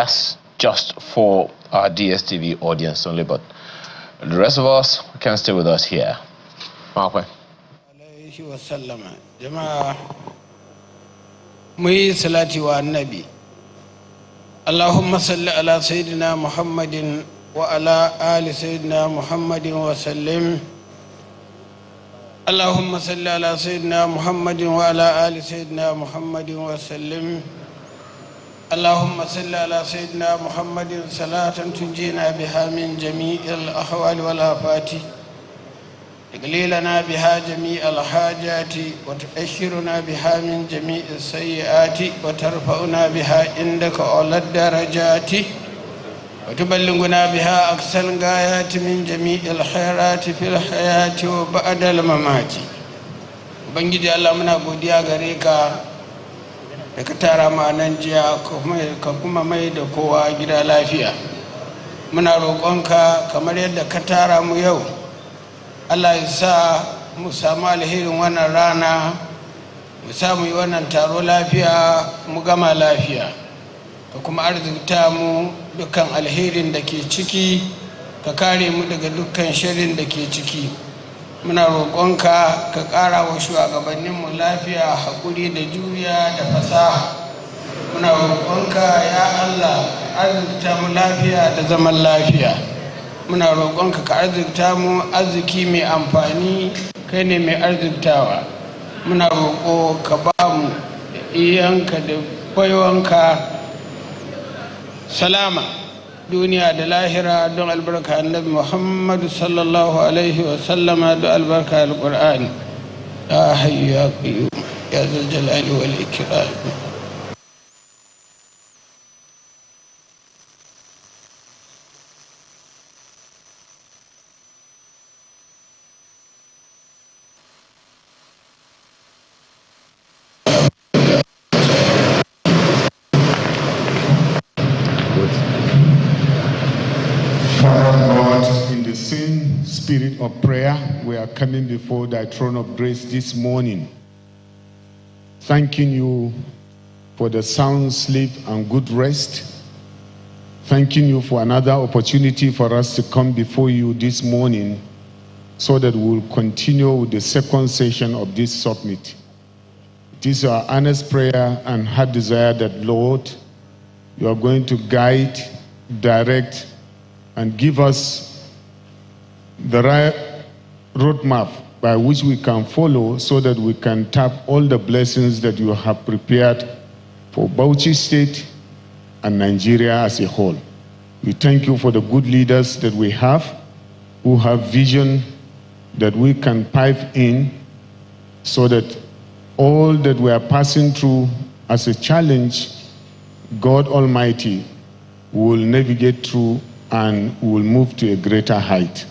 That's just for our DSTV audience only, but the rest of us can stay with us here. Mark. مي صلاتي والنبي اللهم صل على سيدنا محمد وعلى آل سيدنا محمد وسلم اللهم صل على سيدنا محمد وعلى آل سيدنا محمد وسلم اللهم صل على سيدنا محمد صلاة تنجينا بها من جميع الأحوال والآفات تقليلنا بها جميع الحاجات وتأشرنا بها من جميع السيئات وترفعنا بها عندك أعلى الدرجات وتبلغنا بها أقصى الغايات من جميع الخيرات في الحياة وبعد الممات. Ubangiji Allah muna godiya gare ka da ka tara mu a nan jiya ka kuma mai da kowa gida lafiya. Muna roƙonka kamar yadda ka tara mu yau, Allah ya sa mu samu alherin wannan rana, mu samu yi wannan taro lafiya, mu gama lafiya. Ka kuma arzuta mu dukkan alherin da ke ciki, ka kare mu daga dukkan sharrin da ke ciki. Muna roƙonka ka ƙara wa shugabanninmu lafiya, haƙuri da juriya da fasaha. Muna roƙonka ya Allah arzuta mu lafiya da zaman lafiya. Muna roƙonka ka arzikta mu arziki mai amfani, kai ne mai arziktawa. Muna roƙo ka ba mu da iyanka da baiwanka salama duniya da lahira don albarka annabi Muhammadu sallallahu alaihi wa sallama da albarka alqur'ani. Ya hayyu ya qayyum ya zal jalali wal ikram. Spirit of prayer, we are coming before thy throne of grace this morning, thanking you for the sound sleep and good rest, thanking you for another opportunity for us to come before you this morning so that we will continue with the second session of this summit. It is our earnest prayer and heart desire that, Lord, you are going to guide, direct, and give us the right roadmap by which we can follow so that we can tap all the blessings that you have prepared for Bauchi State and Nigeria as a whole. We thank you for the good leaders that we have who have vision that we can pipe in so that all that we are passing through as a challenge, God Almighty will navigate through and will move to a greater height.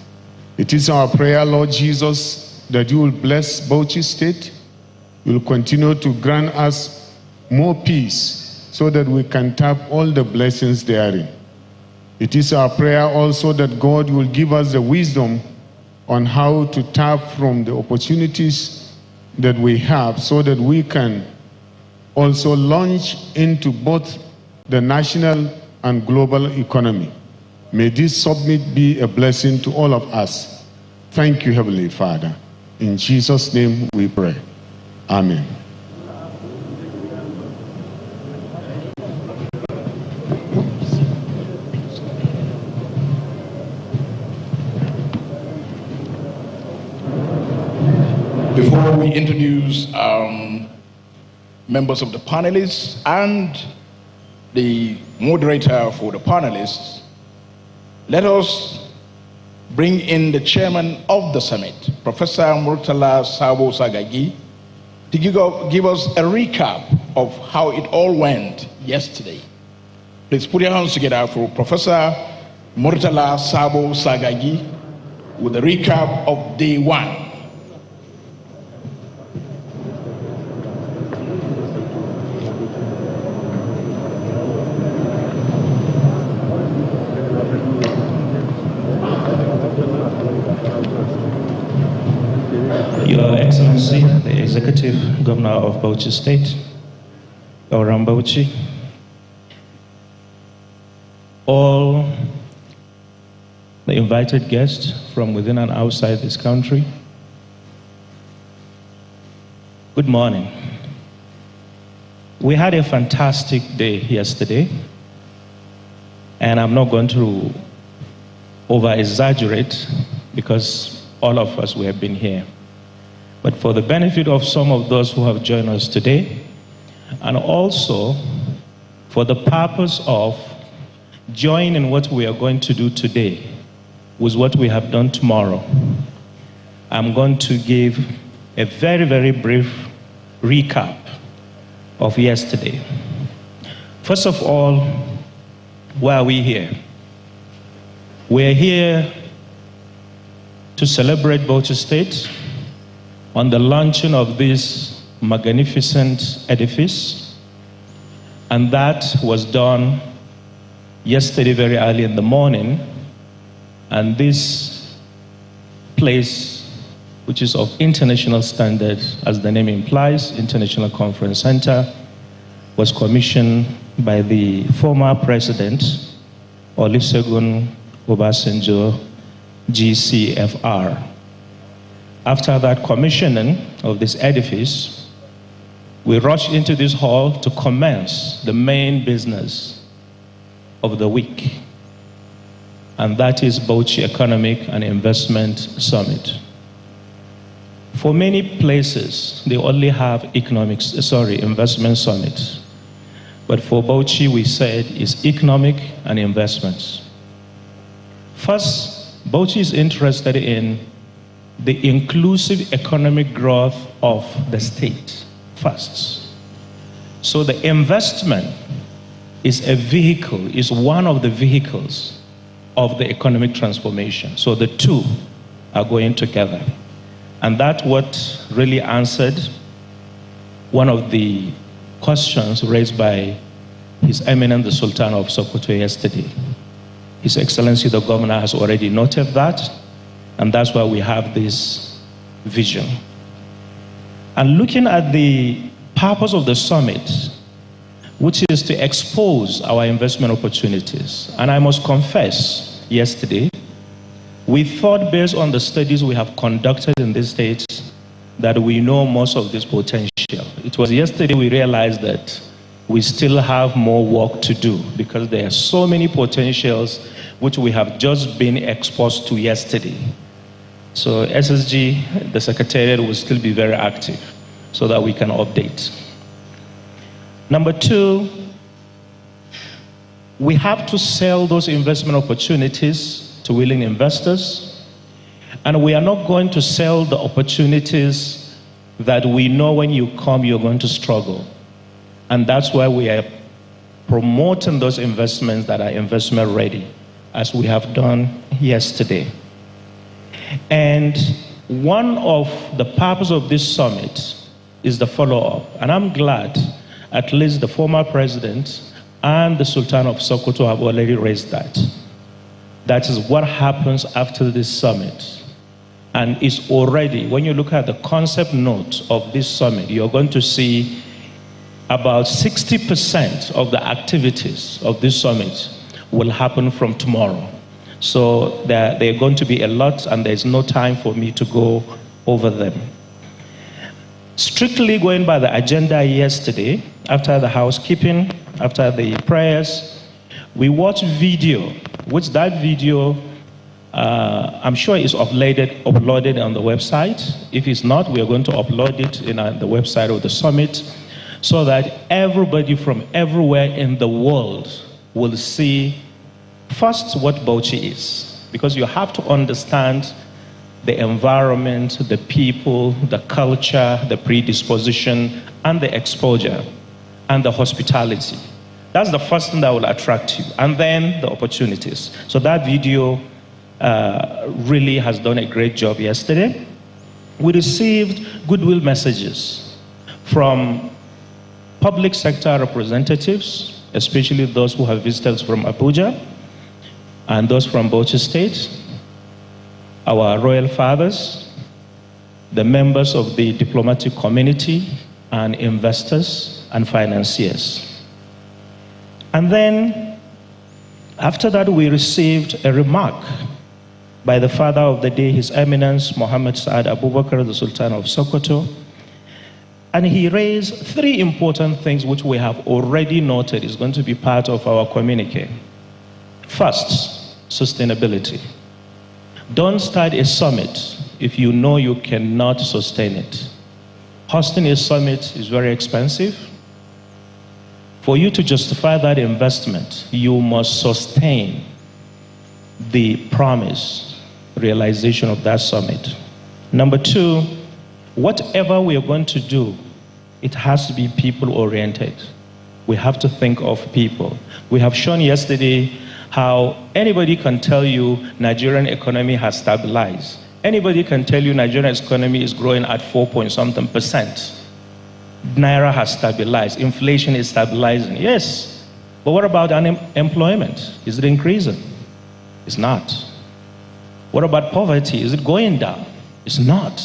It is our prayer, Lord Jesus, that you will bless Bauchi State. You will continue to grant us more peace so that we can tap all the blessings therein. It is our prayer also that God will give us the wisdom on how to tap from the opportunities that we have so that we can also launch into both the national and global economy. May this summit be a blessing to all of us. Thank you, Heavenly Father. In Jesus' name we pray. Amen. Before we introduce members of the panelists and the moderator for the panelists, let us bring in the chairman of the summit, Professor Murtala Sabo Sagagi, to give us a recap of how it all went yesterday. Please put your hands together for Professor Murtala Sabo Sagagi with a recap of day one. Your Excellency, the Executive Governor of Bauchi State, Bauchi, all the invited guests from within and outside this country, good morning. We had a fantastic day yesterday, and I'm not going to over-exaggerate because all of us, we have been here. But for the benefit of some of those who have joined us today, and also for the purpose of joining what we are going to do today with what we have done tomorrow, I'm going to give a very, very brief recap of yesterday. First of all, why are we here? We're here to celebrate Bauchi State on the launching of this magnificent edifice, and that was done yesterday very early in the morning. And this place, which is of international standard, as the name implies, International Conference Center, was commissioned by the former president, Olusegun Obasanjo, GCFR. After that commissioning of this edifice, we rushed into this hall to commence the main business of the week, and that is Bauchi Economic and Investment Summit. For many places, they only have investment summits. But for Bauchi, we said it's economic and investments. First, Bauchi is interested in the inclusive economic growth of the state first. So the investment is a vehicle, is one of the vehicles of the economic transformation. So the two are going together. And that's what really answered one of the questions raised by His Eminence the Sultan of Sokoto yesterday. His Excellency the Governor has already noted that, and that's why we have this vision. And looking at the purpose of the summit, which is to expose our investment opportunities. And I must confess, yesterday, we thought, based on the studies we have conducted in this state, that we know most of this potential. It was yesterday we realized that we still have more work to do because there are so many potentials which we have just been exposed to yesterday. So SSG, the Secretariat, will still be very active so that we can update. Number two, we have to sell those investment opportunities to willing investors, and we are not going to sell the opportunities that we know when you come you're going to struggle. And that's why we are promoting those investments that are investment ready, as we have done yesterday. And one of the purpose of this summit is the follow-up, and I'm glad at least the former president and the Sultan of Sokoto have already raised that. That is what happens after this summit. And it's already, when you look at the concept note of this summit, you're going to see about 60% of the activities of this summit will happen from tomorrow. So there are going to be a lot, and there's no time for me to go over them. Strictly going by the agenda yesterday, after the housekeeping, after the prayers, we watched video, which that video, I'm sure is uploaded on the website. If it's not, we are going to upload it in the website of the summit so that everybody from everywhere in the world will see first what Bauchi is. Because you have to understand the environment, the people, the culture, the predisposition, and the exposure, and the hospitality. That's the first thing that will attract you, and then the opportunities. So that video really has done a great job yesterday. We received goodwill messages from public sector representatives, especially those who have visited from Abuja, and those from Bauchi State, our royal fathers, the members of the diplomatic community, and investors and financiers. And then After that, we received a remark by the father of the day, His Eminence Muhammad Saad Abubakar, the Sultan of Sokoto. And he raised three important things which we have already noted is going to be part of our communique. First, sustainability. Don't start a summit if you know you cannot sustain it. Hosting a summit is very expensive. For you to justify that investment, you must sustain the promise, realization of that summit. Number two, whatever we are going to do, it has to be people-oriented. We have to think of people. We have shown yesterday how anybody can tell you Nigerian economy has stabilized. Anybody can tell you Nigerian economy is growing at 4-point-something%. Naira has stabilized. Inflation is stabilizing. Yes. But what about unemployment? Is it increasing? It's not. What about poverty? Is it going down? It's not.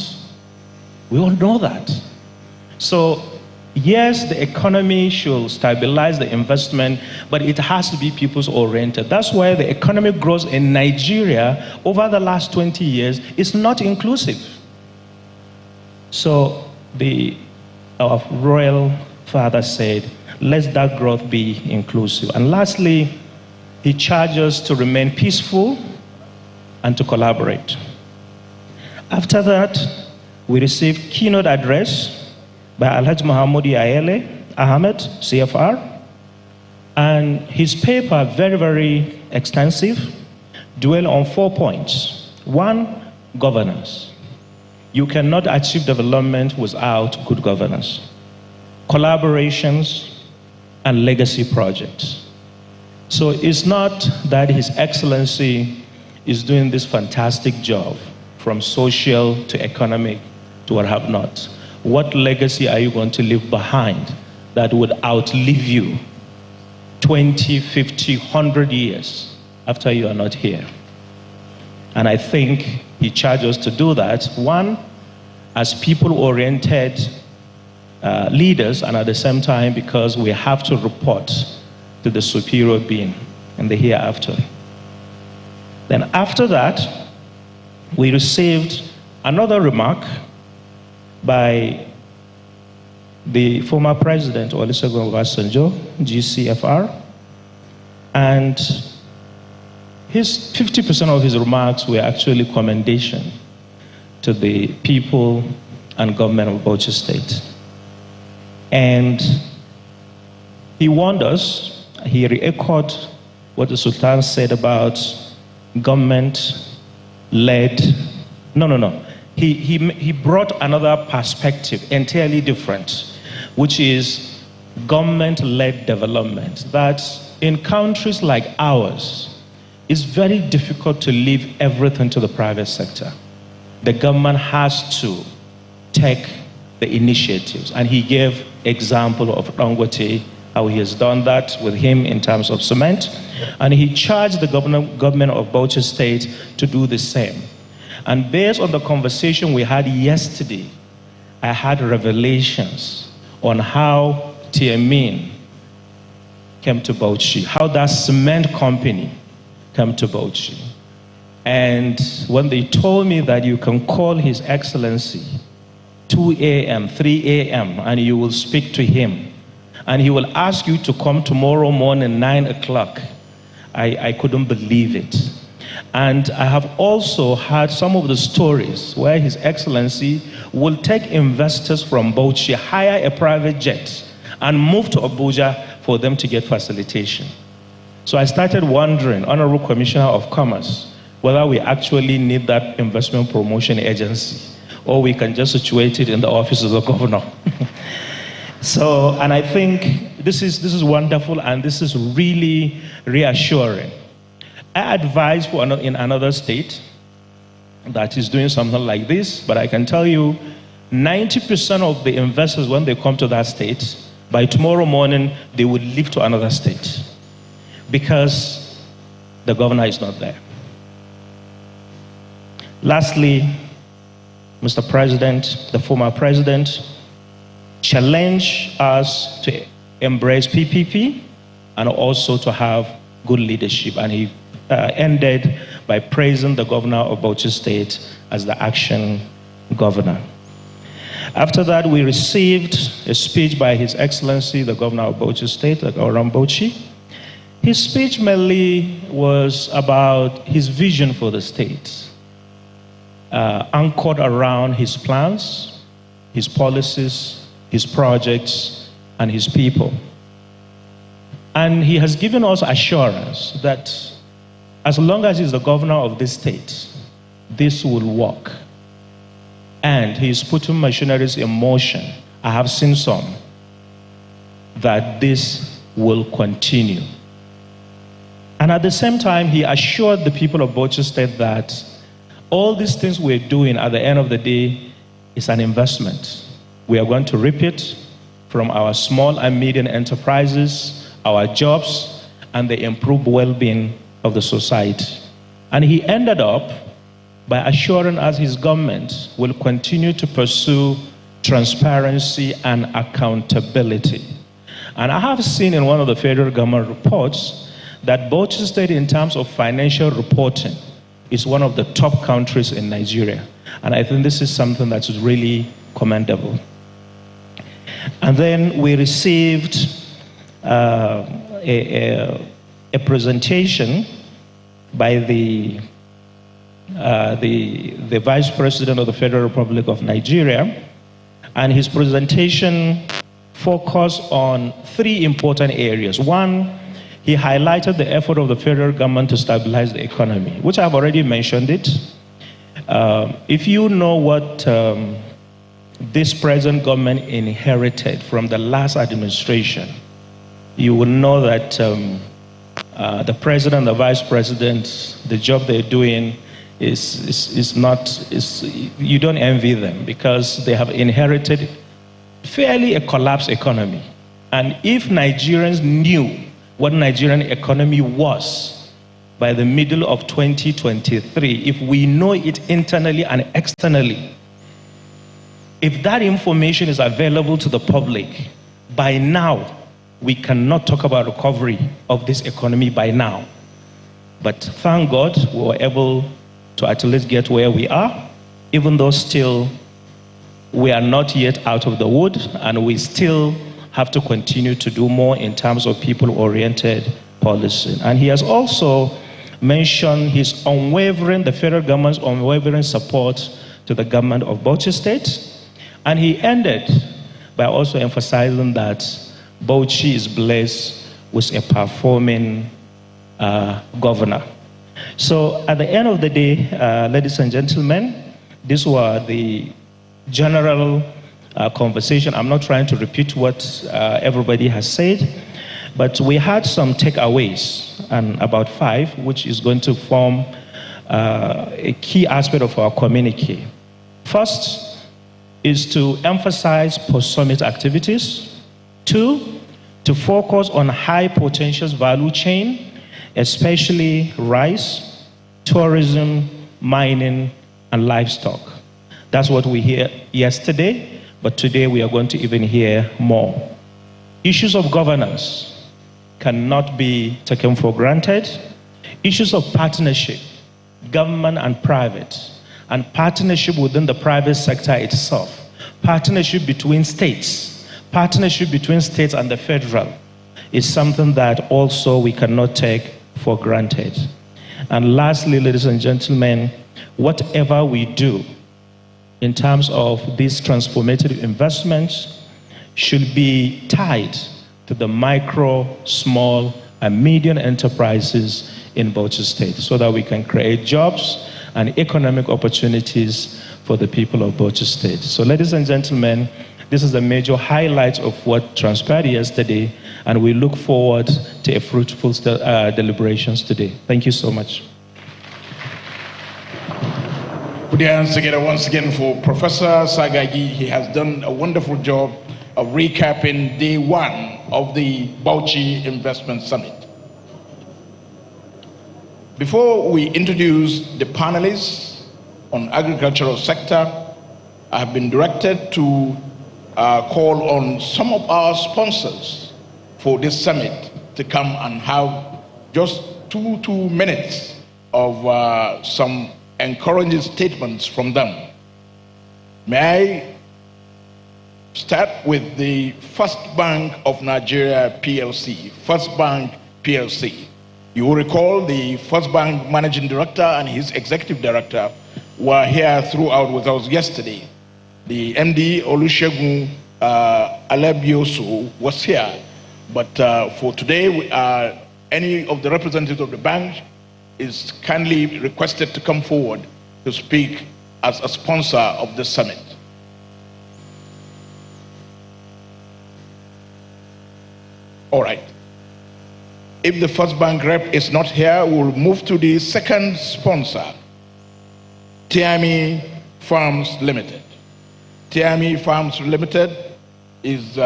We all know that. So, yes, the economy should stabilize the investment, but it has to be people's-oriented. That's why the economic growth in Nigeria over the last 20 years is not inclusive. So, our royal father said, let that growth be inclusive. And lastly, he charged us to remain peaceful and to collaborate. After that, we received keynote address by Alhaji Mohammadi Ayele Ahmed, CFR. And his paper, very, very extensive, dwell on 4 points. One, governance. You cannot achieve development without good governance. Collaborations and legacy projects. So it's not that His Excellency is doing this fantastic job from social to economic to what have not. What legacy are you going to leave behind that would outlive you 20, 50, 100 years after you are not here? And I think he charged us to do that. One, as people-oriented leaders, and at the same time, because we have to report to the superior being in the hereafter. Then after that, we received another remark by the former president, Olusegun Obasanjo, GCFR, and 50% of his remarks were actually commendation to the people and government of Bauchi State. And he warned us, he re-echoed what the Sultan said about government-led, He brought another perspective, entirely different, which is government-led development. That in countries like ours, it's very difficult to leave everything to the private sector. The government has to take the initiatives. And he gave example of Dangote, how he has done that with him in terms of cement. And he charged the government of Bauchi State to do the same. And based on the conversation we had yesterday, I had revelations on how Tiamin came to Bauchi, how that cement company came to Bauchi. And when they told me that you can call His Excellency 2 a.m., 3 a.m., and you will speak to him, and he will ask you to come tomorrow morning, 9 o'clock, I couldn't believe it. And I have also heard some of the stories where His Excellency will take investors from Bauchi, hire a private jet, and move to Abuja for them to get facilitation. So I started wondering, Honorable Commissioner of Commerce, whether we actually need that investment promotion agency, or we can just situate it in the office of the governor. So, and I think this is wonderful, and this is really reassuring. I advise in another state that is doing something like this, but I can tell you 90% of the investors, when they come to that state, by tomorrow morning, they will leave to another state because the governor is not there. Lastly, Mr. President, the former president, challenged us to embrace PPP and also to have good leadership. And he ended by praising the governor of Bauchi State as the action governor. After that, we received a speech by His Excellency, the governor of Bauchi State, Oram Bauchi. His speech mainly was about his vision for the state, anchored around his plans, his policies, his projects, and his people. And he has given us assurance that as long as he's the governor of this state, this will work. And he's putting machineries in motion. I have seen some, that this will continue. And at the same time, he assured the people of Bauchi State that all these things we're doing at the end of the day is an investment. We are going to reap it from our small and medium enterprises, our jobs, and the improved well-being of the society. And he ended up by assuring us his government will continue to pursue transparency and accountability. And I have seen in one of the federal government reports that Bauchi State, in terms of financial reporting, is one of the top countries in Nigeria. And I think this is something that's really commendable. And then we received a presentation by the Vice President of the Federal Republic of Nigeria, and his presentation focused on three important areas. One, he highlighted the effort of the federal government to stabilize the economy, which I've already mentioned it. If you know what this present government inherited from the last administration, you will know that the president and the vice president, the job they're doing you don't envy them, because they have inherited fairly a collapsed economy. And if Nigerians knew what Nigerian economy was by the middle of 2023, if we know it internally and externally, if that information is available to the public, by now, we cannot talk about recovery of this economy by now. But thank God we were able to at least get where we are, even though still we are not yet out of the wood, and we still have to continue to do more in terms of people-oriented policy. And he has also mentioned the federal government's unwavering support to the government of Bauchi State. And he ended by also emphasizing that Bauchi is blessed with a performing governor. So at the end of the day, ladies and gentlemen, these were the general conversation. I'm not trying to repeat what everybody has said, but we had some takeaways, and about 5, which is going to form a key aspect of our communique. First is to emphasize post-summit activities. 2, to focus on high potential value chain, especially rice, tourism, mining, and livestock. That's what we heard yesterday, but today we are going to even hear more. Issues of governance cannot be taken for granted. Issues of partnership, government and private, and partnership within the private sector itself, partnership between states, partnership between states and the federal, is something that also we cannot take for granted. And lastly, ladies and gentlemen, whatever we do in terms of these transformative investments should be tied to the micro, small, and medium enterprises in Bauchi State, so that we can create jobs and economic opportunities for the people of Bauchi State. So ladies and gentlemen, this is the major highlight of what transpired yesterday, and we look forward to a fruitful deliberations today. Thank you so much. Put your hands together once again for Professor Sagagi. He has done a wonderful job of recapping day 1 of the Bauchi Investment Summit. Before we introduce the panelists on agricultural sector, I have been directed to call on some of our sponsors for this summit to come and have just 2 minutes of some encouraging statements from them. May I start with the First Bank of Nigeria PLC, First Bank PLC. You will recall the First Bank Managing Director and his Executive Director were here throughout with us yesterday. The MD Olusegun Alebioso was here, but for today, any of the representatives of the bank is kindly requested to come forward to speak as a sponsor of the summit. All right. If the First Bank rep is not here, we'll move to the second sponsor, Tiami Farms Limited. Tiami Farms Limited is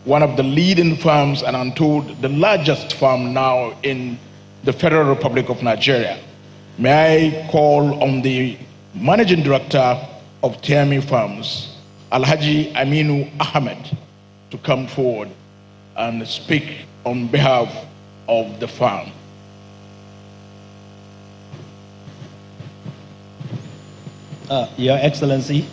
one of the leading farms, and I'm told the largest farm now in the Federal Republic of Nigeria. May I call on the Managing Director of Tiami Farms, Alhaji Aminu Ahmed, to come forward and speak on behalf of the farm. Your Excellency,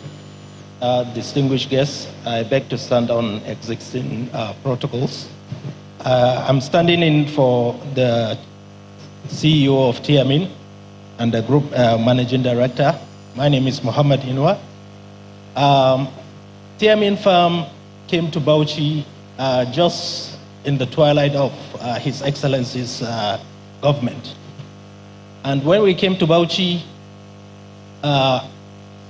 distinguished guests, I beg to stand on existing protocols. I'm standing in for the CEO of Tiamin and the Group Managing Director. My name is Muhammad Inwa. Tiamin Farm came to Bauchi just in the twilight of His Excellency's government. And when we came to Bauchi,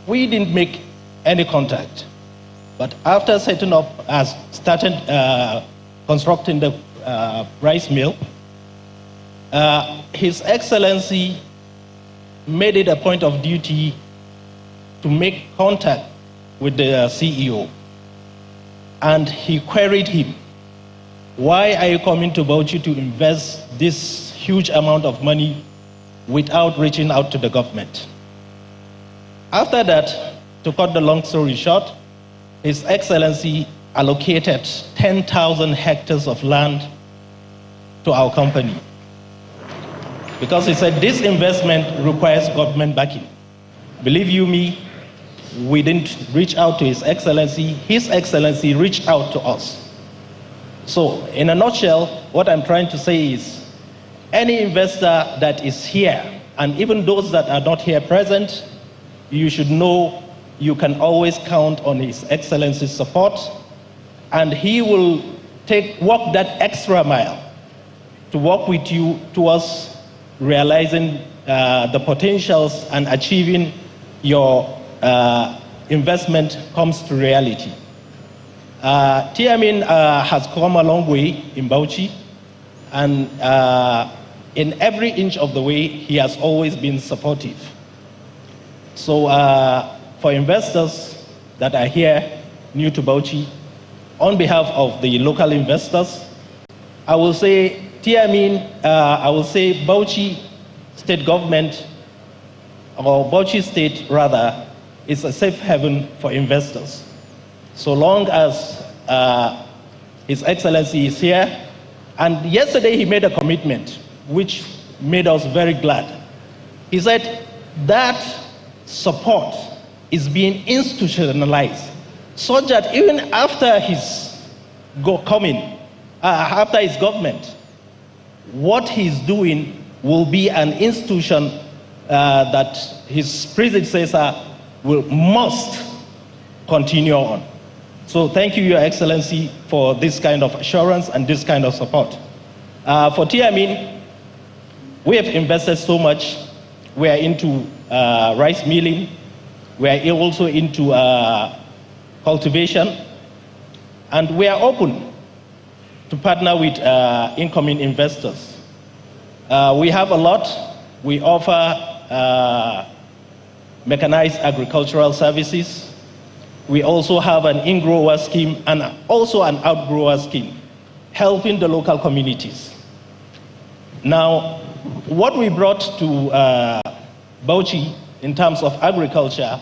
we didn't make any contact. But after setting up, started constructing the rice mill, His Excellency made it a point of duty to make contact with the CEO. And he queried him, why are you coming to Bauchi to invest this huge amount of money without reaching out to the government? After that, to cut the long story short, His Excellency allocated 10,000 hectares of land to our company, because he said this investment requires government backing. Believe you me, we didn't reach out to His Excellency. His Excellency reached out to us. So in a nutshell, what I'm trying to say is, any investor that is here, and even those that are not here present, you should know you can always count on His Excellency's support, and he will walk that extra mile to work with you towards realizing the potentials and achieving your investment comes to reality. Tiamin has come a long way in Bauchi, and in every inch of the way, he has always been supportive. So for investors that are here, new to Bauchi, on behalf of the local investors, I will say Tiamin, I will say Bauchi state government, or Bauchi state rather, is a safe haven for investors. So long as His Excellency is here. And yesterday he made a commitment which made us very glad. He said that support is being institutionalized, so that even after his after his government, what he's doing will be an institution that his predecessor must continue on. So thank you, Your Excellency, for this kind of assurance and this kind of support. For Tiamin, we have invested so much. We are into rice milling. We are also into cultivation. And we are open to partner with incoming investors. We have a lot. We offer mechanized agricultural services. We also have an in-grower scheme and also an outgrower scheme, helping the local communities. Now, what we brought to Bauchi in terms of agriculture,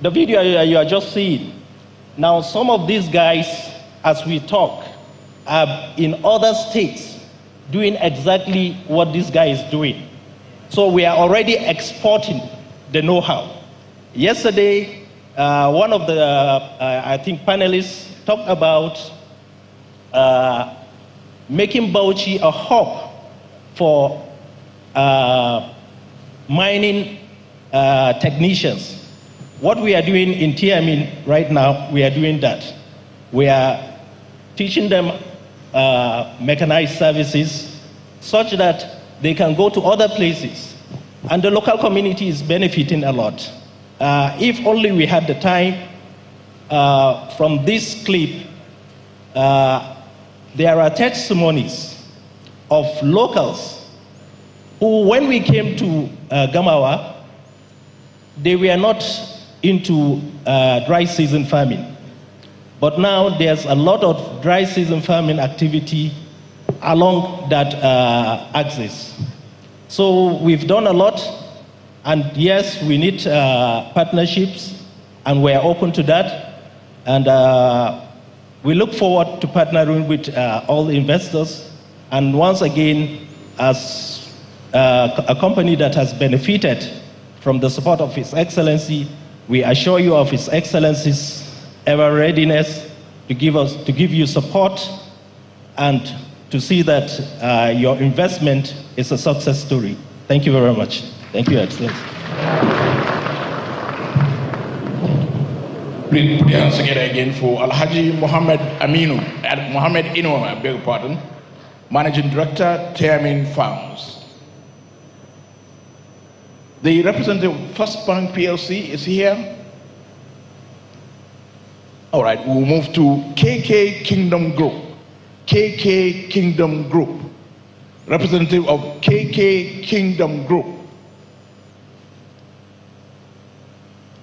the video you are just seeing. Now, some of these guys, as we talk, are in other states doing exactly what this guy is doing. So we are already exporting the know-how. Yesterday, one of the, I think, panelists talked about making Bauchi a hub for mining technicians. What we are doing in Tiamin right now, we are doing that. We are teaching them mechanized services such that they can go to other places. And the local community is benefiting a lot. If only we had the time, from this clip, there are testimonies of locals who, when we came to Gamawa, they were not into dry season farming. But now there's a lot of dry season farming activity along that axis. So we've done a lot, and yes, we need partnerships, and we're open to that. And we look forward to partnering with all the investors. And once again, as a company that has benefited from the support of His Excellency, we assure you of His Excellency's ever readiness to give you support and to see that your investment is a success story. Thank you very much. Thank you, Excellency. Please put your hands together again for Alhaji Mohammed Ino, I beg your pardon, Managing Director, Tiamin Farms. The representative of First Bank PLC is here. All right, we'll move to KK Kingdom Group. KK Kingdom Group. Representative of KK Kingdom Group.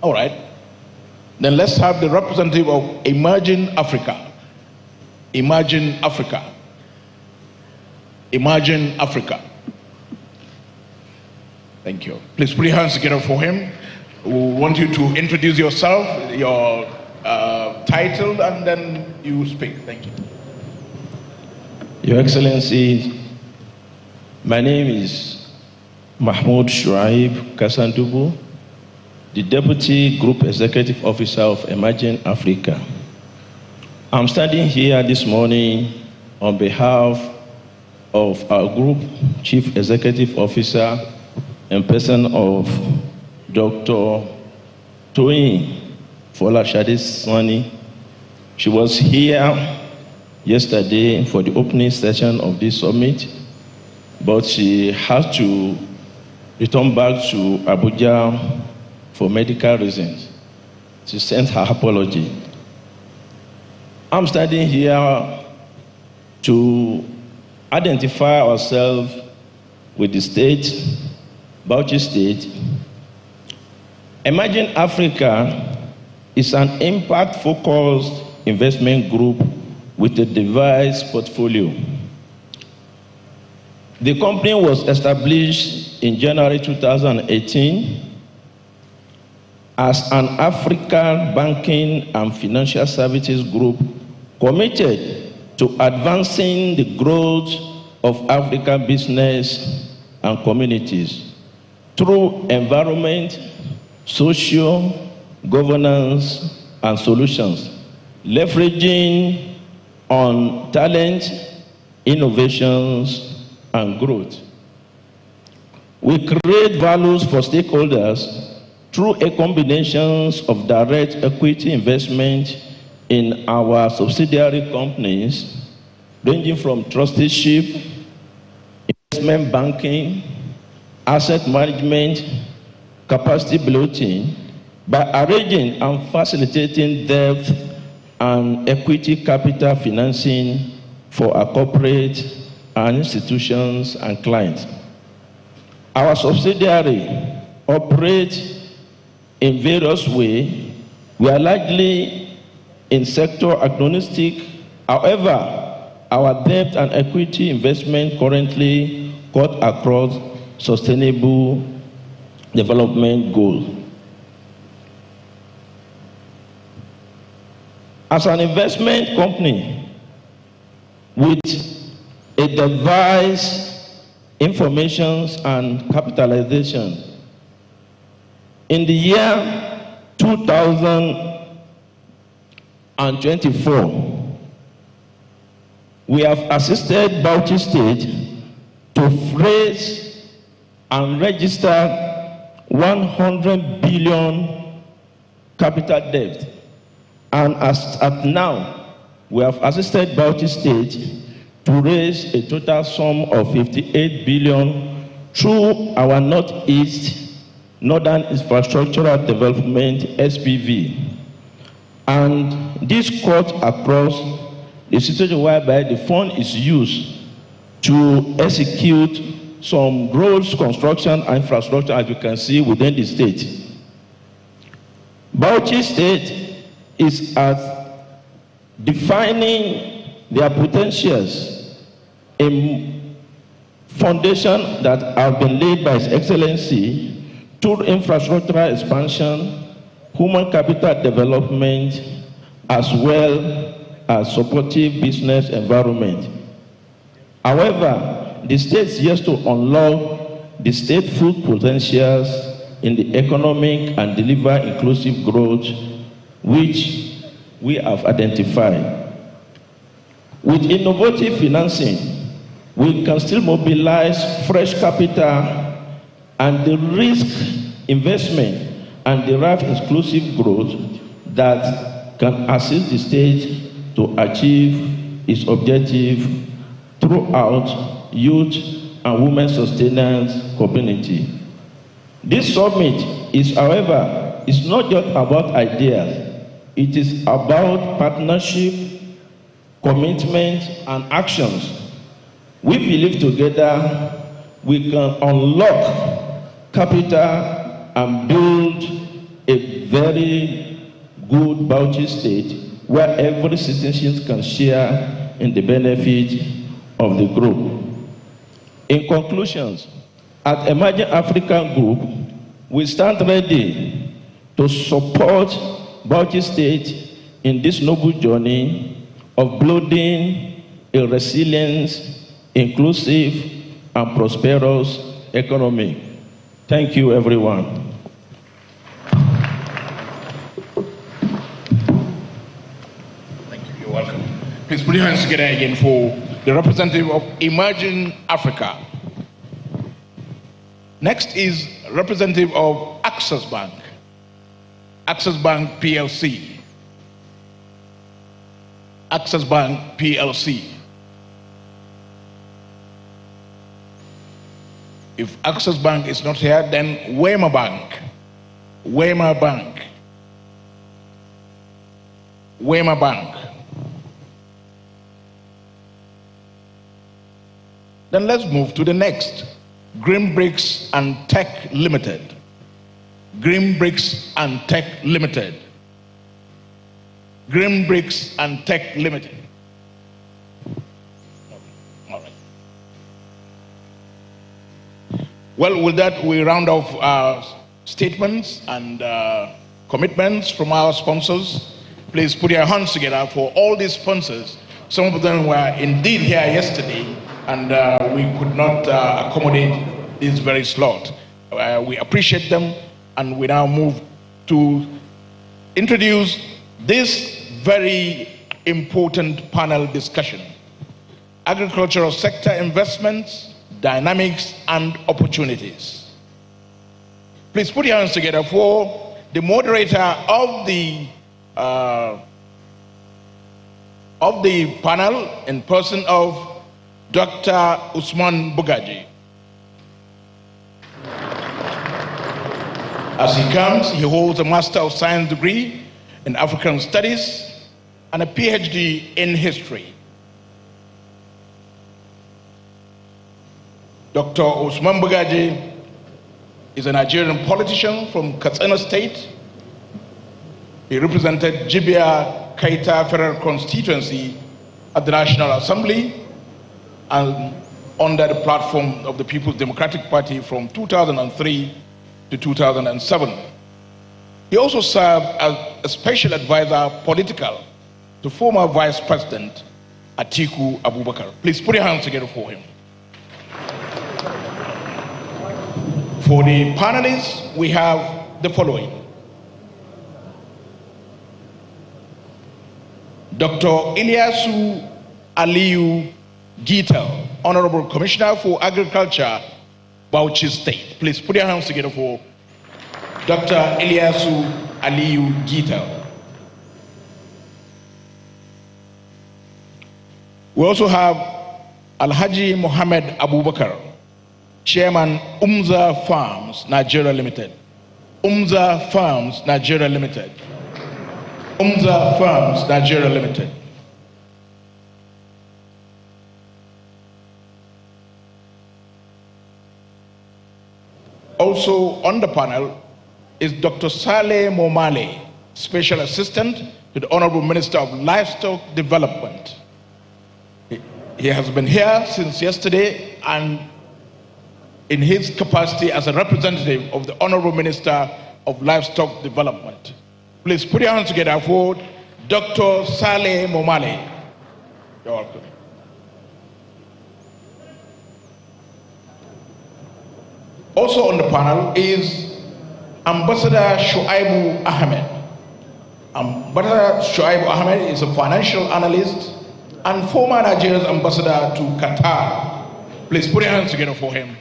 All right. Then let's have the representative of Emerging Africa. Emerging Africa. Emerging Africa. Thank you. Please put your hands together for him. We want you to introduce yourself, your title, and then you speak. Thank you. Your Excellency, my name is Mahmoud Shuaib Kasandubu, the Deputy Group Executive Officer of Emerging Africa. I'm standing here this morning on behalf of our Group Chief Executive Officer in person of Dr. Toyin Folashade Sani. She was here yesterday for the opening session of this summit, but she had to return back to Abuja for medical reasons. She sent her apology. I'm standing here to identify ourselves with the state, Bauchi State. Emerging Africa is an impact-focused investment group with a diverse portfolio. The company was established in January 2018 as an African banking and financial services group committed to advancing the growth of African business and communities through environment, social, governance, and solutions, leveraging on talent, innovations, and growth. We create values for stakeholders through a combination of direct equity investment in our subsidiary companies, ranging from trusteeship, investment banking, asset management, capacity building, by arranging and facilitating debt and equity capital financing for our corporate and institutions and clients. Our subsidiary operates in various ways. We are largely in sector agnostic. However, our debt and equity investment currently cut across sustainable development goals. As an investment company with a device, informations, and capitalization. In the year 2024, we have assisted Bauchi State to raise and register 100 billion capital debt. And as at now, we have assisted Bauchi State to raise a total sum of 58 billion through our Northern Infrastructural Development SPV. And this cuts across the situation whereby the fund is used to execute some roads, construction, and infrastructure, as you can see, within the state. Bauchi State is at defining their potentials in foundation that have been laid by His Excellency through infrastructural expansion, human capital development, as well as supportive business environment. However, the state is yet to unlock the state full potentials in the economic and deliver inclusive growth, which we have identified. With innovative financing, we can still mobilize fresh capital and the risk investment and derive inclusive growth that can assist the state to achieve its objective throughout youth and women sustenance community. This summit is, however, is not just about ideas. It is about partnership, commitment, and actions. We believe together we can unlock capital and build a very good Bauchi state where every citizen can share in the benefit of the group. In conclusions, at Emerging African Group, we stand ready to support Bauchi State in this noble journey of building a resilient, inclusive, and prosperous economy. Thank you, everyone. Thank you. You're welcome. Please put your hands together again for the representative of Emerging Africa. Next is representative of Access Bank. Access Bank PLC. Access Bank PLC. If Access Bank is not here, then Wema Bank. Wema Bank. Wema Bank. Then let's move to the next. Green Bricks and Tech Limited. Green Bricks and Tech Limited. Green Bricks and Tech Limited. All right. Well, with that, we round off our statements and commitments from our sponsors. Please put your hands together for all these sponsors. Some of them were indeed here yesterday, and we could not accommodate this very slot. We appreciate them, and we now move to introduce this very important panel discussion: agricultural sector investments, dynamics, and opportunities. Please put your hands together for the moderator of the panel, in person of Dr. Usman Bugaji. As he comes, he holds a Master of Science degree in African Studies and a PhD in History. Dr. Usman Bugaji is a Nigerian politician from Katsina State. He represented Jibia Kaita Federal Constituency at the National Assembly and under the platform of the People's Democratic Party from 2003 to 2007. He also served as a special advisor political to former Vice President Atiku Abubakar. Please put your hands together for him. For the panelists, we have the following. Dr. Ilyasu Aliyu Gital, Honorable Commissioner for Agriculture, Bauchi State. Please put your hands together for Dr. Ilyasu Aliyu Gital. We also have Alhaji Mohammed Abubakar, Chairman Umza Farms, Nigeria Limited. Umza Farms, Nigeria Limited. Umza Farms, Nigeria Limited. Also on the panel is Dr. Saleh Momale, Special Assistant to the Honorable Minister of Livestock Development. He has been here since yesterday and in his capacity as a representative of the Honorable Minister of Livestock Development. Please put your hands together for Dr. Saleh Momale. You're welcome. Also on the panel is Ambassador Shuaibu Ahmed. Ambassador Shuaibu Ahmed is a financial analyst and former Nigeria's ambassador to Qatar. Please put your hands together for him.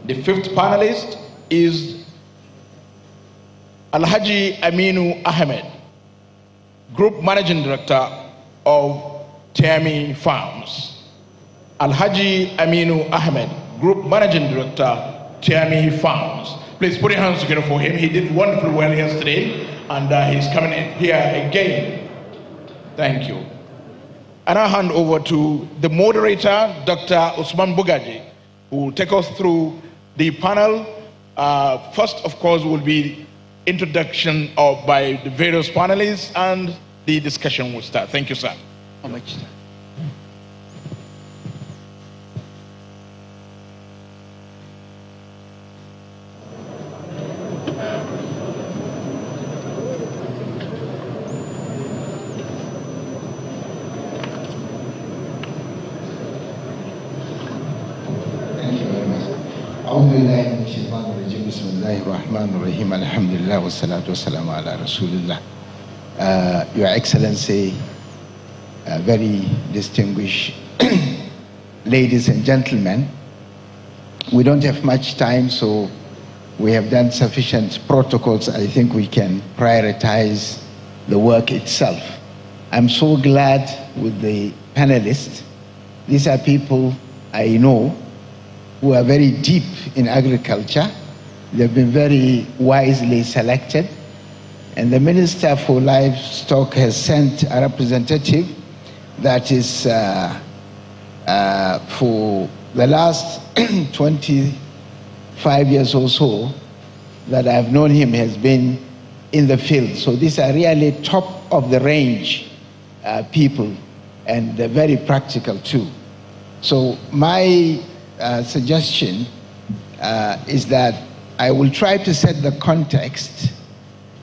The fifth panelist is Alhaji Aminu Ahmed, Group Managing Director of Tiami Farms. Alhaji Aminu Ahmed, Group Managing Director, Tiami Farms. Please put your hands together for him. He did wonderfully well yesterday, and he's coming in here again. Thank you. And I hand over to the moderator, Dr. Usman Bugaji, who will take us through the panel. First, of course, will be introduction by the various panelists, and the discussion will start. Thank you, sir. How much? أعوذ بالله من الشيطان الرجيم بسم الله الرحمن الرحيم الحمد لله والصلاة والسلام على رسول الله. Your Excellency, very distinguished ladies and gentlemen, we don't have much time, so we have done sufficient protocols. I think we can prioritize the work itself. I'm so glad with the panelists. These are people I know who are very deep in agriculture. They've been very wisely selected. And the Minister for Livestock has sent a representative that is for the last 25 years or so that I've known him has been in the field. So these are really top of the range people, and they're very practical too. So my suggestion is that I will try to set the context,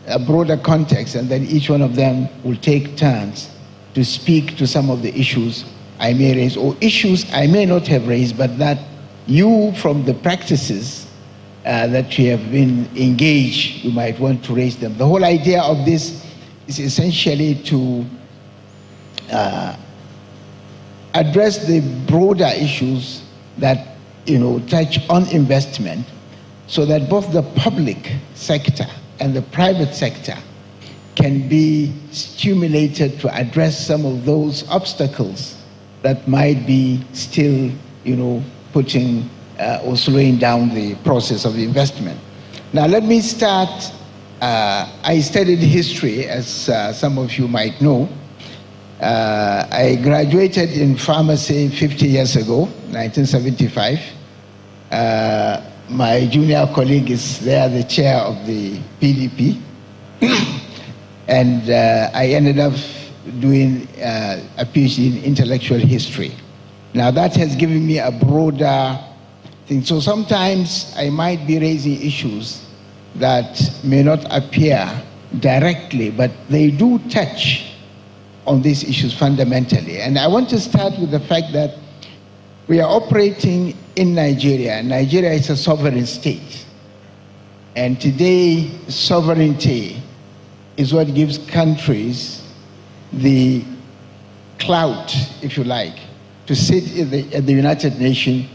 a broader context, and then each one of them will take turns to speak to some of the issues I may raise, or issues I may not have raised, but that you, from the practices that you have been engaged, you might want to raise them. The whole idea of this is essentially to address the broader issues that touch on investment, so that both the public sector and the private sector can be stimulated to address some of those obstacles that might be still, putting or slowing down the process of investment. Now, let me start. I studied history, as some of you might know. I graduated in pharmacy 50 years ago, 1975. My junior colleague is there, the chair of the PDP. And I ended up doing a PhD in intellectual history. Now that has given me a broader things. So sometimes I might be raising issues that may not appear directly, but they do touch on these issues fundamentally. And I want to start with the fact that we are operating in Nigeria. Nigeria is a sovereign state. And today, sovereignty is what gives countries the clout, if you like, to sit at the United Nations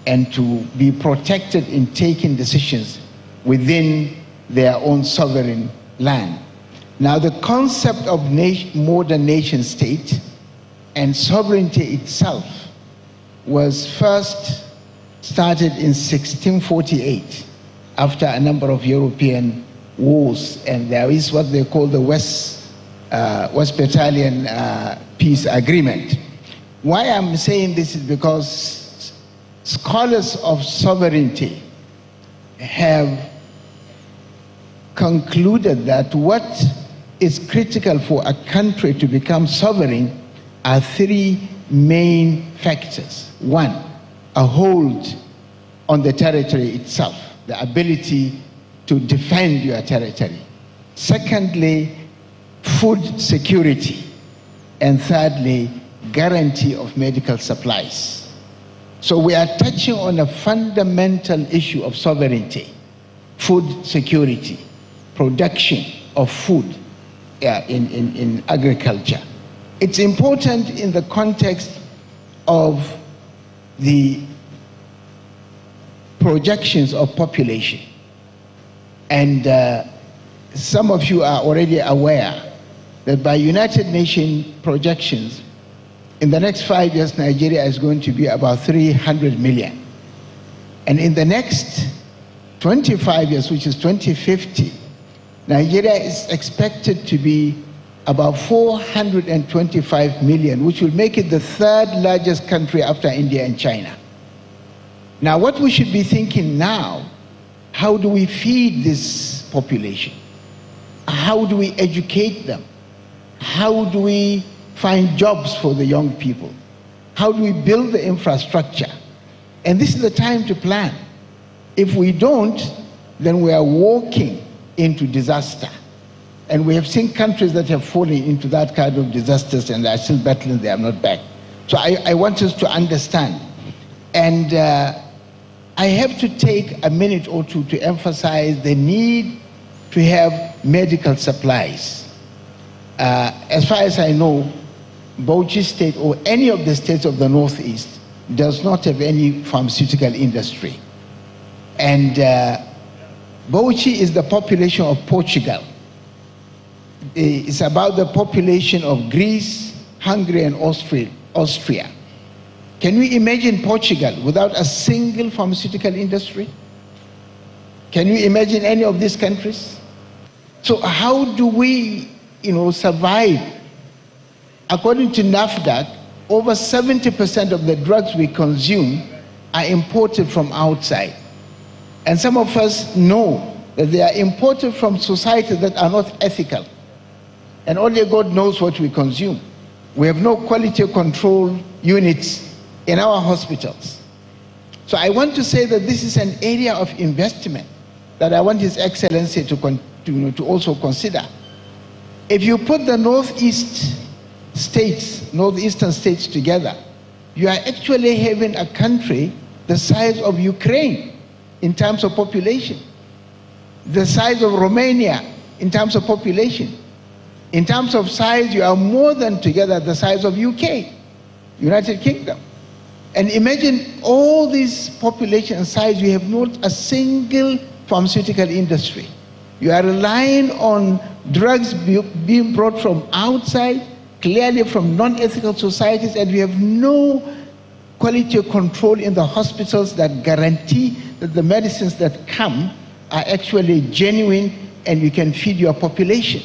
and to be protected in taking decisions within their own sovereign land. Now, the concept of modern nation state and sovereignty itself was first started in 1648 after a number of European wars, and there is what they call the Westphalian Peace Agreement. Why I'm saying this is because scholars of sovereignty have concluded that what is critical for a country to become sovereign are three main factors. One, a hold on the territory itself, the ability to defend your territory. Secondly, food security. And thirdly, guarantee of medical supplies. So we are touching on a fundamental issue of sovereignty, food security, production of food in agriculture. It's important in the context of the projections of population. And some of you are already aware that by United Nations projections, in the next 5 years, Nigeria is going to be about 300 million. And in the next 25 years, which is 2050, Nigeria is expected to be about 425 million, which will make it the third largest country after India and China. Now, what we should be thinking now, how do we feed this population? How do we educate them? How do we find jobs for the young people? How do we build the infrastructure? And this is the time to plan. If we don't, then we are walking into disaster. And we have seen countries that have fallen into that kind of disasters and are still battling, they are not back. So I want us to understand. And I have to take a minute or two to emphasize the need to have medical supplies. As far as I know, Bauchi State or any of the states of the Northeast does not have any pharmaceutical industry. And Bauchi is the population of Portugal. It's about the population of Greece, Hungary, and Austria. Can we imagine Portugal without a single pharmaceutical industry? Can you imagine any of these countries? So how do we, survive? According to NAFDAC, over 70% of the drugs we consume are imported from outside. And some of us know that they are imported from societies that are not ethical. And only God knows what we consume. We have no quality control units in our hospitals. So I want to say that this is an area of investment that I want His Excellency to also consider. If you put the northeastern states together, you are actually having a country the size of Ukraine in terms of population, the size of Romania in terms of population. In terms of size, you are more than together the size of UK, United Kingdom. And imagine all this population and size, you have not a single pharmaceutical industry. You are relying on drugs being brought from outside, clearly from non-ethical societies, and we have no quality control in the hospitals that guarantee that the medicines that come are actually genuine and you can feed your population.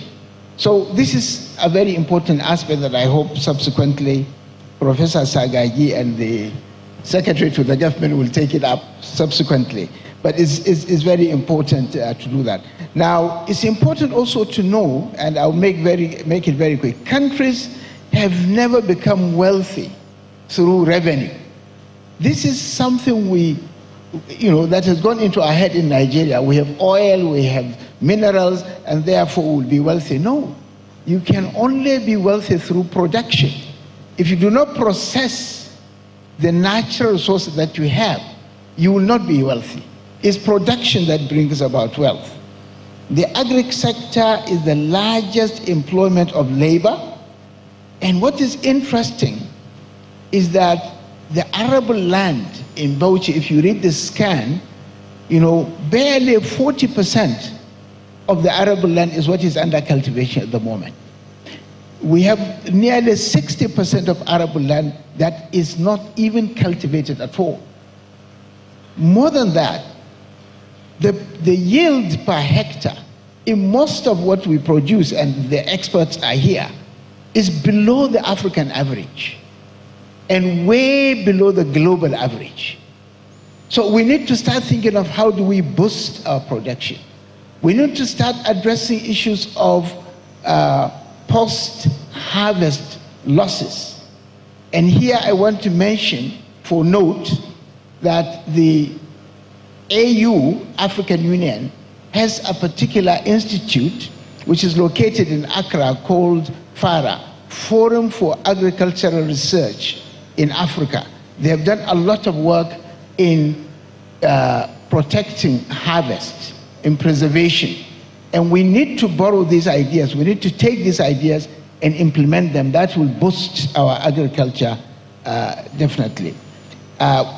So this is a very important aspect that I hope subsequently Professor Sagagi and the Secretary to the government will take it up subsequently. But it's very important to do that. Now, it's important also to know, and I'll make it very quick, countries have never become wealthy through revenue. This is something we that has gone into our head in Nigeria. We have oil, we have minerals, and therefore we'll be wealthy. No, you can only be wealthy through production. If you do not process the natural resources that you have, you will not be wealthy. It's production that brings about wealth. The agri sector is the largest employment of labor. And what is interesting is that the arable land in Bauchi, if you read the scan, barely 40% of the arable land is what is under cultivation at the moment. We have nearly 60% of arable land that is not even cultivated at all. More than that, the yield per hectare in most of what we produce, and the experts are here, is below the African average and way below the global average. So we need to start thinking of how do we boost our production. We need to start addressing issues of post-harvest losses. And here I want to mention for note that the AU, African Union, has a particular institute which is located in Accra called FARA, Forum for Agricultural Research in Africa. They have done a lot of work in protecting harvest, in preservation. And we need to borrow these ideas. We need to take these ideas and implement them. That will boost our agriculture definitely.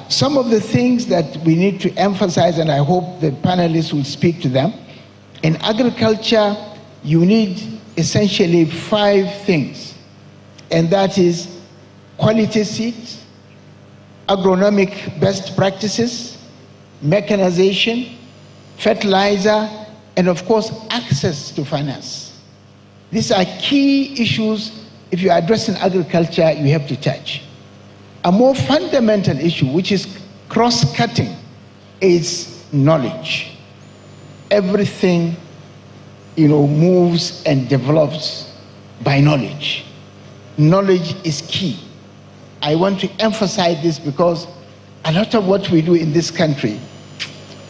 Some of the things that we need to emphasize, and I hope the panelists will speak to them. In agriculture, you need essentially 5 things, and that is quality seeds, agronomic best practices, mechanization, fertilizer, and of course, access to finance. These are key issues. If you're addressing agriculture, you have to touch. A more fundamental issue, which is cross-cutting, is knowledge. Everything, moves and develops by knowledge. Knowledge is key. I want to emphasize this because a lot of what we do in this country,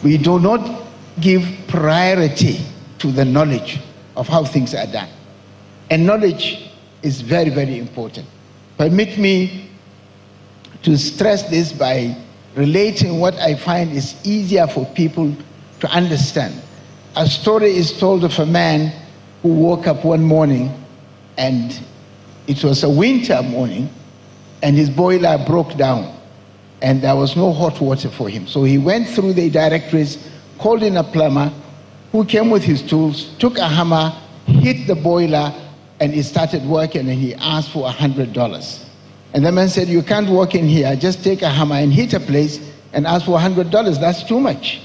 we do not give priority to the knowledge of how things are done. And knowledge is very, very important. Permit me to stress this by relating what I find is easier for people to understand. A story is told of a man who woke up one morning, and it was a winter morning, and his boiler broke down, and there was no hot water for him. So he went through the directories, called in a plumber, who came with his tools, took a hammer, hit the boiler, and it started working, and he asked for $100. And the man said, "You can't work in here, just take a hammer and hit a place and ask for $100, that's too much."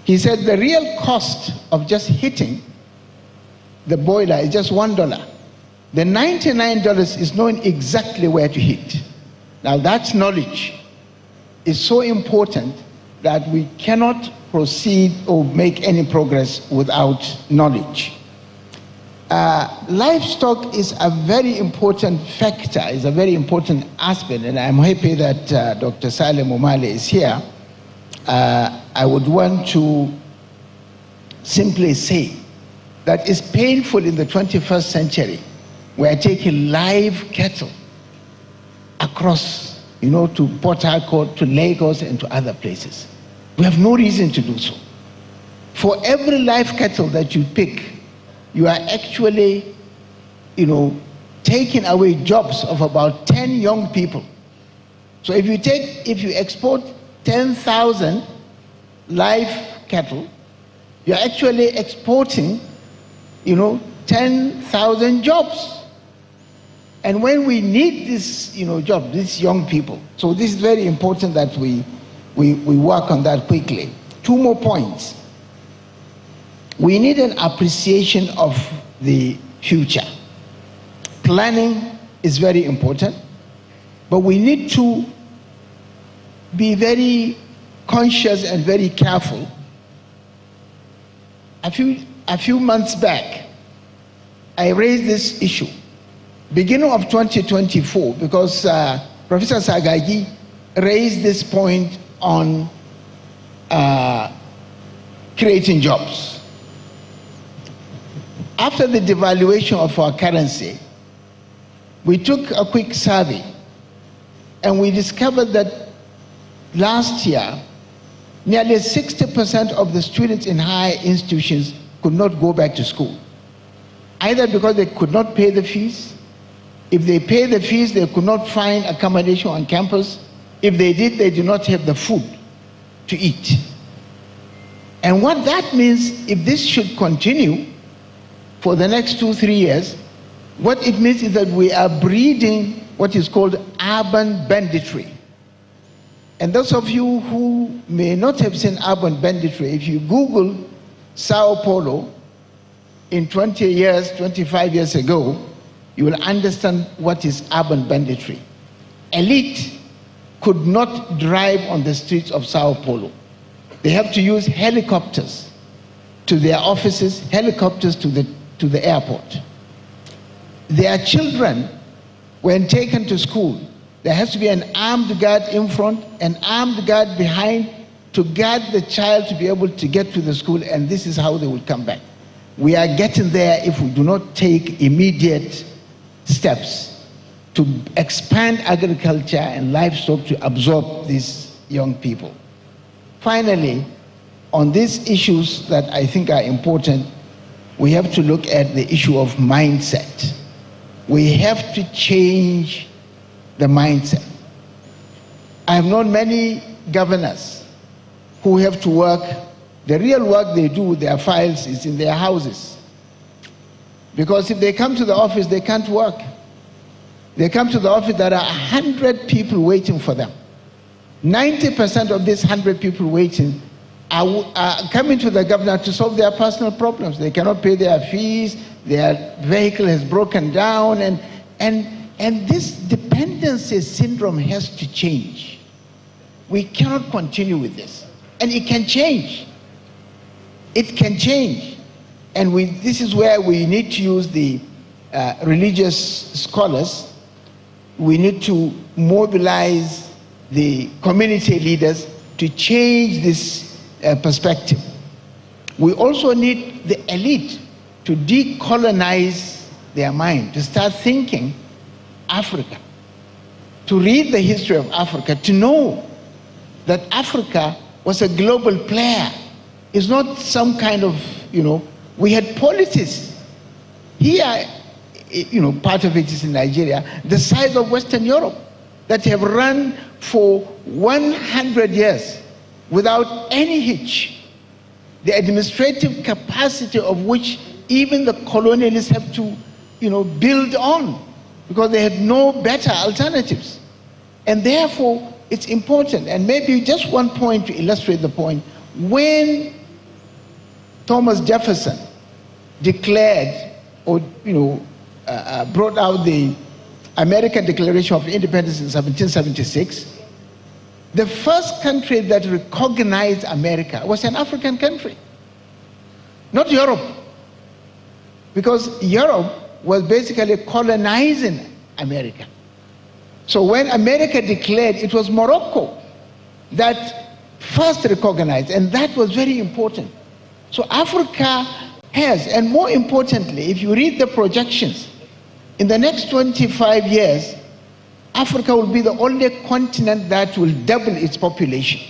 He said, "The real cost of just hitting the boiler is just $1. The $99 is knowing exactly where to hit." Now that knowledge is so important that we cannot proceed or make any progress without knowledge. Livestock is a very important factor, is a very important aspect, and I'm happy that Dr. Salem Omale is here. I would want to simply say that it's painful in the 21st century. We are taking live cattle across, to Port Harcourt, to Lagos, and to other places. We have no reason to do so. For every live cattle that you pick, you are actually, taking away jobs of about 10 young people. So if you export 10,000 live cattle, you're actually exporting, 10,000 jobs. And when we need this, job, these young people, so this is very important that we work on that quickly. 2 more points. We need an appreciation of the future. Planning is very important, but we need to be very conscious and very careful. A few months back, I raised this issue, beginning of 2024, because Professor Sagagi raised this point on creating jobs. After the devaluation of our currency, we took a quick survey and we discovered that last year, nearly 60% of the students in higher institutions could not go back to school, either because they could not pay the fees. If they pay the fees, they could not find accommodation on campus. If they did, they do not have the food to eat. And what that means, if this should continue for the next 2-3 years, what it means is that we are breeding what is called urban banditry. And those of you who may not have seen urban banditry, if you Google Sao Paulo in 20 years, 25 years ago, you will understand what is urban banditry. Elite could not drive on the streets of Sao Paulo. They have to use helicopters to their offices, helicopters to the airport. Their children, when taken to school, there has to be an armed guard in front, an armed guard behind to guard the child to be able to get to the school, and this is how they will come back. We are getting there if we do not take immediate steps to expand agriculture and livestock to absorb these young people. Finally, on these issues that I think are important, we have to look at the issue of mindset. We have to change the mindset. I have known many governors who have to work. The real work they do with their files is in their houses. Because if they come to the office, they can't work. They come to the office, there are 100 people waiting for them. 90% of these 100 people waiting are coming to the governor to solve their personal problems. They cannot pay their fees, their vehicle has broken down, and this dependency syndrome has to change. We cannot continue with this. And it can change. It can change. And this is where we need to use the religious scholars. We need to mobilize the community leaders to change this perspective. We also need the elite to decolonize their mind, to start thinking Africa, to read the history of Africa, to know that Africa was a global player. It's not some kind of, we had policies. Here, part of it is in Nigeria, the size of Western Europe, that have run for 100 years without any hitch. The administrative capacity of which even the colonialists have to, build on, because they had no better alternatives. And therefore, it's important. And maybe just one point to illustrate the point. When Thomas Jefferson declared or brought out the American Declaration of Independence in 1776, the first country that recognized America was an African country, not Europe, because Europe was basically colonizing America. So when America declared, it was Morocco that first recognized, and that was very important. So Africa has, and more importantly, if you read the projections, in the next 25 years, Africa will be the only continent that will double its population.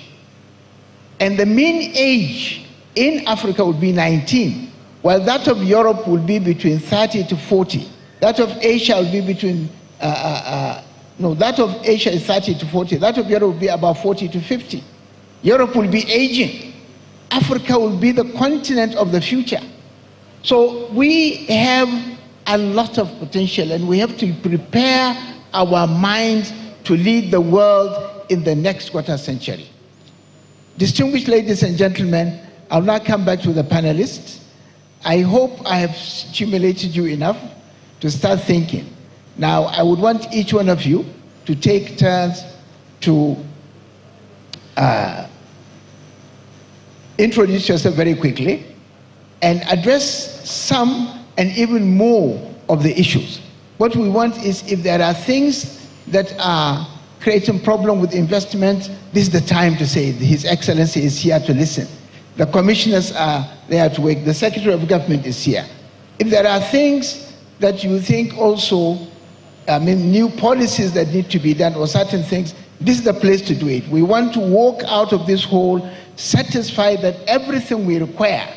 And the mean age in Africa will be 19, while that of Europe will be between 30 to 40. That of Asia will be between, that of Asia is 30 to 40. That of Europe will be about 40 to 50. Europe will be aging. Africa will be the continent of the future. So we have a lot of potential, and we have to prepare our minds to lead the world in the next quarter century. Distinguished ladies and gentlemen, I'll now come back to the panelists. I hope I have stimulated you enough to start thinking. Now, I would want each one of you to take turns to introduce yourself very quickly and address some and even more of the issues. What we want is, if there are things that are creating problem with investment, this is the time to say His Excellency is here to listen. The commissioners are there to work. The Secretary of Government is here. If there are things that you think also, new policies that need to be done or certain things, this is the place to do it. We want to walk out of this hole satisfied that everything we require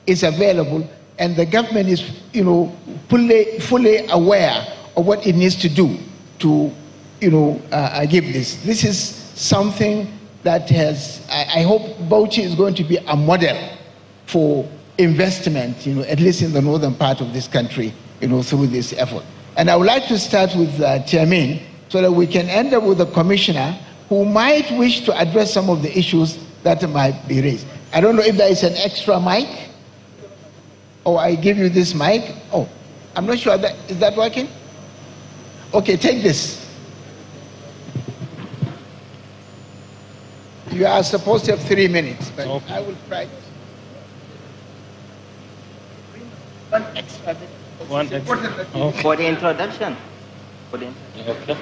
is available and the government is, fully aware of what it needs to do to, give this. This is something that I hope Bauchi is going to be a model for investment, at least in the northern part of this country, through this effort. And I would like to start with Chairman so that we can end up with a commissioner who might wish to address some of the issues that might be raised. I don't know if there is an extra mic, or I give you this mic. Oh, I'm not sure. Is that working? Okay, take this. You are supposed to have 3 minutes, but okay. I will try. One extra minute. One extra. Okay. For the introduction. Okay.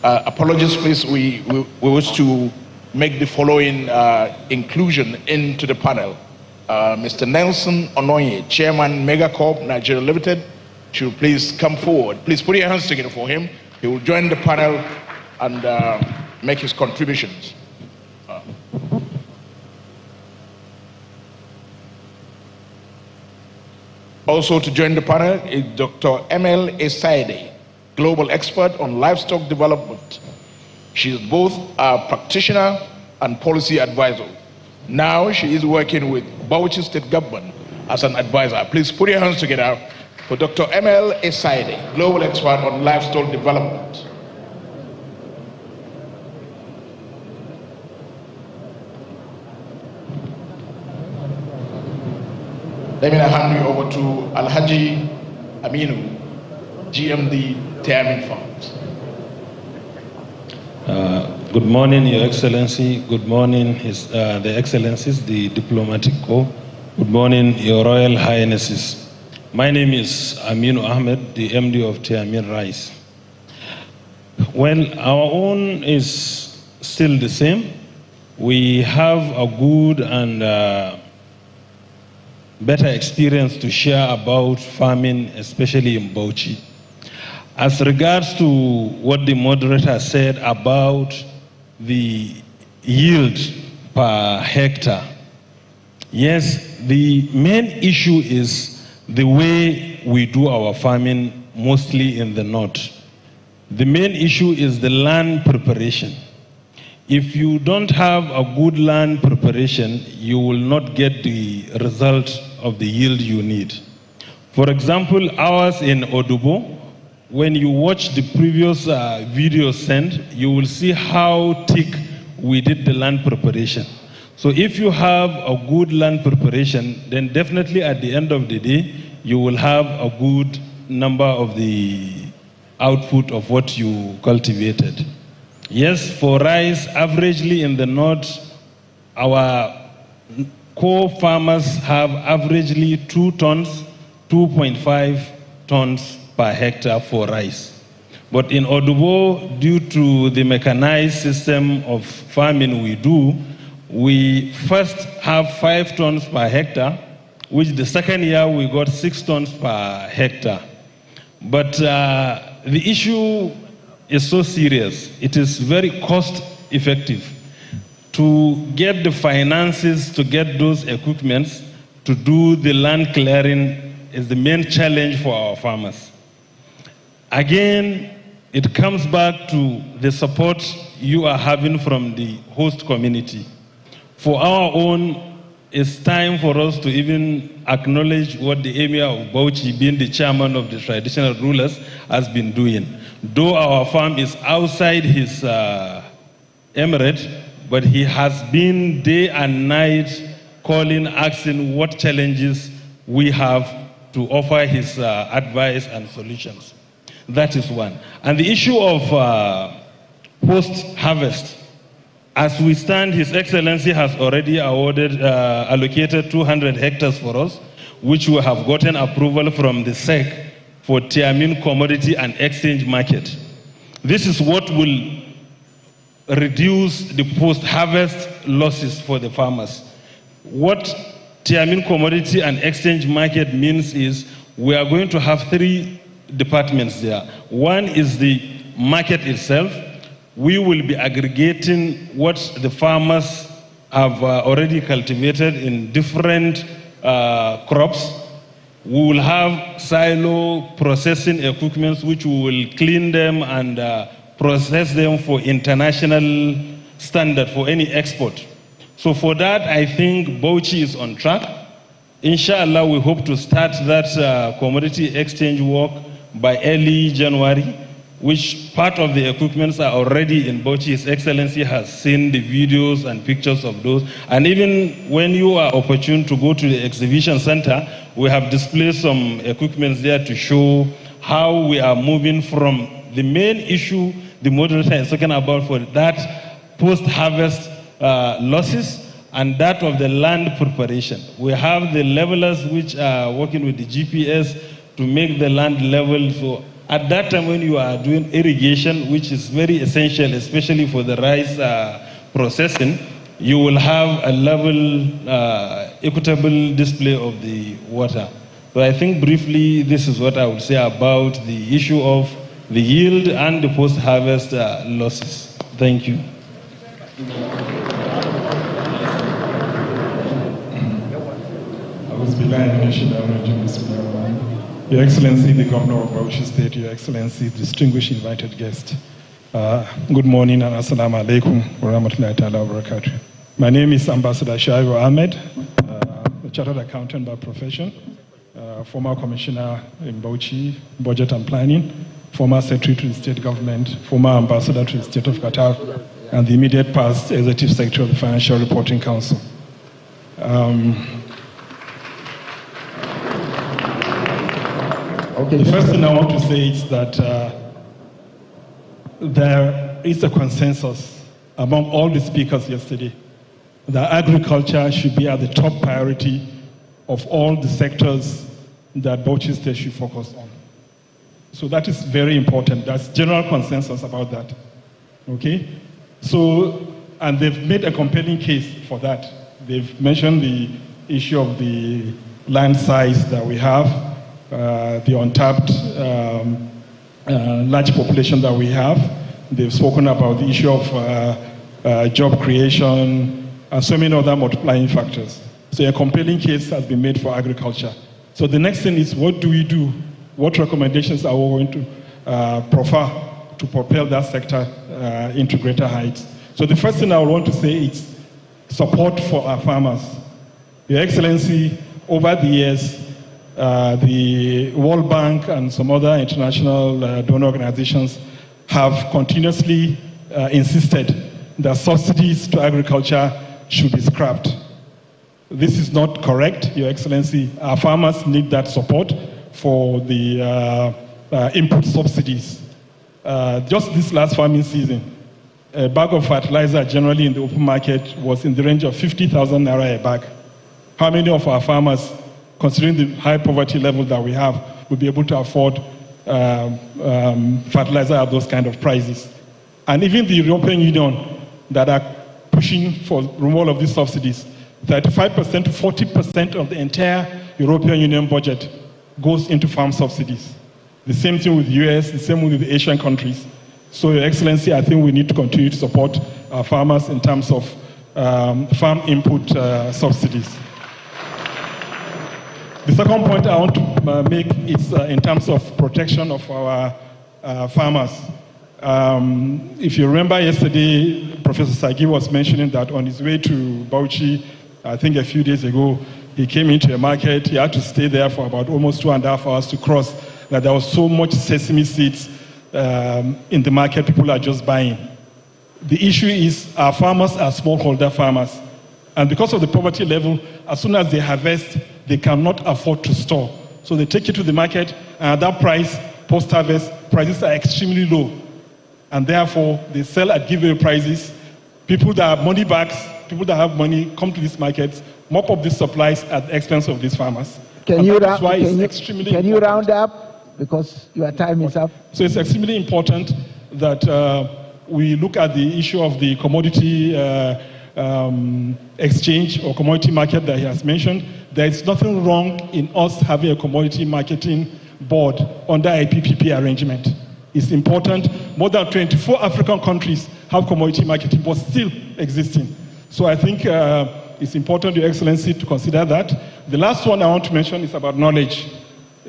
Apologies, please. We wish to make the following inclusion into the panel. Mr. Nelson Onoye, Chairman Megacorp Nigeria Limited, should please come forward. Please put your hands together for him. He will join the panel and make his contributions. Also to join the panel is Dr. ML Esaide, global expert on livestock development. She is both a practitioner and policy advisor. Now she is working with Bauchi State Government as an advisor. Please put your hands together for Dr. ML Esaide, global expert on livestock development. Let me now hand you over to Alhaji Aminu, GMD Tiamin Farms. Good morning, Your Excellency. Good morning, the Excellencies, the Diplomatic Corps. Good morning, Your Royal Highnesses. My name is Aminu Ahmed, the MD of Tiamin Rice. Well, our own is still the same. We have a good and better experience to share about farming, especially in Bauchi. As regards to what the moderator said about the yield per hectare, yes, the main issue is the way we do our farming, mostly in the north. The main issue is the land preparation. If you don't have a good land preparation, you will not get the result of the yield you need. For example, ours in Odubo, when you watch the previous video sent, you will see how thick we did the land preparation. So if you have a good land preparation, then definitely at the end of the day, you will have a good number of the output of what you cultivated. Yes, for rice, averagely in the north, our core farmers have averagely 2 tons, 2.5 tons per hectare for rice. But in Odubo, due to the mechanized system of farming we do, we first have 5 tons per hectare, which the second year we got 6 tons per hectare. But the issue is so serious. It is very cost effective to get the finances to get those equipments to do the land clearing is the main challenge for our farmers. Again, it comes back to the support you are having from the host community. For our own, it's time for us to even acknowledge what the Emir of Bauchi, being the chairman of the traditional rulers, has been doing. Though our farm is outside his emirate, but he has been day and night calling, asking what challenges we have to offer his advice and solutions. That is one. And the issue of post-harvest, as we stand, His Excellency has already allocated 200 hectares for us, which we have gotten approval from the SEC for Tiamin Commodity and Exchange Market. This is what will reduce the post-harvest losses for the farmers. What Tiamin Commodity and Exchange Market means is we are going to have 3 departments there. One is the market itself. We will be aggregating what the farmers have already cultivated in different crops. We will have silo processing equipment which we will clean them and process them for international standard for any export. So for that, I think Bauchi is on track. Inshallah, we hope to start that commodity exchange work by early January, which part of the equipments are already in Bauchi. His Excellency has seen the videos and pictures of those. And even when you are opportune to go to the exhibition center, we have displayed some equipments there to show how we are moving from the main issue the moderator is talking about for that post-harvest losses and that of the land preparation. We have the levelers which are working with the GPS to make the land level. So at that time when you are doing irrigation, which is very essential, especially for the rice processing, you will have a level, equitable display of the water. So I think briefly this is what I would say about the issue of the yield and the post-harvest losses. Thank you. Your Excellency, the Governor of Bauchi State, Your Excellency, distinguished invited guest. Good morning and assalamu alaikum wa rahmatullahi ta'ala wa barakatuh. My name is Ambassador Shaibu Ahmed, a chartered accountant by profession, former commissioner in Bauchi, budget and planning, former secretary to the state government, former ambassador to the state of Qatar, and the immediate past executive secretary of the Financial Reporting Council. The first thing I want to say is that there is a consensus among all the speakers yesterday that agriculture should be at the top priority of all the sectors that Bauchi State should focus on. So that is very important. There's general consensus about that. Okay? So, and they've made a compelling case for that. They've mentioned the issue of the land size that we have, the untapped large population that we have. They've spoken about the issue of job creation and so many other multiplying factors. So a compelling case has been made for agriculture. So the next thing is, what do we do? What recommendations are we going to proffer to propel that sector into greater heights? So the first thing I want to say is support for our farmers. Your Excellency, over the years, the World Bank and some other international donor organizations have continuously insisted that subsidies to agriculture should be scrapped. This is not correct, Your Excellency. Our farmers need that support for the input subsidies. Just this last farming season, a bag of fertilizer generally in the open market was in the range of 50,000 naira a bag. How many of our farmers, considering the high poverty level that we have, will be able to afford fertilizer at those kind of prices? And even the European Union that are pushing for removal of these subsidies, 35% to 40% of the entire European Union budget goes into farm subsidies. The same thing with the US, the same with the Asian countries. So, Your Excellency, I think we need to continue to support our farmers in terms of farm input subsidies. The second point I want to make is in terms of protection of our farmers. If you remember yesterday, Professor Sagi was mentioning that on his way to Bauchi, I think a few days ago, he came into a market. He had to stay there for about almost 2.5 hours to cross. That there was so much sesame seeds in the market, people are just buying. The issue is our farmers are smallholder farmers. And because of the poverty level, as soon as they harvest, they cannot afford to store. So they take it to the market, and at that price, post-harvest, prices are extremely low. And therefore, they sell at giveaway prices. People that have money bags, people that have money come to these markets, mop up these supplies at the expense of these farmers. Can you round up? Because your time is up. So it's extremely important that we look at the issue of the commodity exchange or commodity market that he has mentioned. There is nothing wrong in us having a commodity marketing board under a PPP arrangement. It's important. More than 24 African countries have commodity marketing boards still existing. So I think it's important, Your Excellency, to consider that. The last one I want to mention is about knowledge.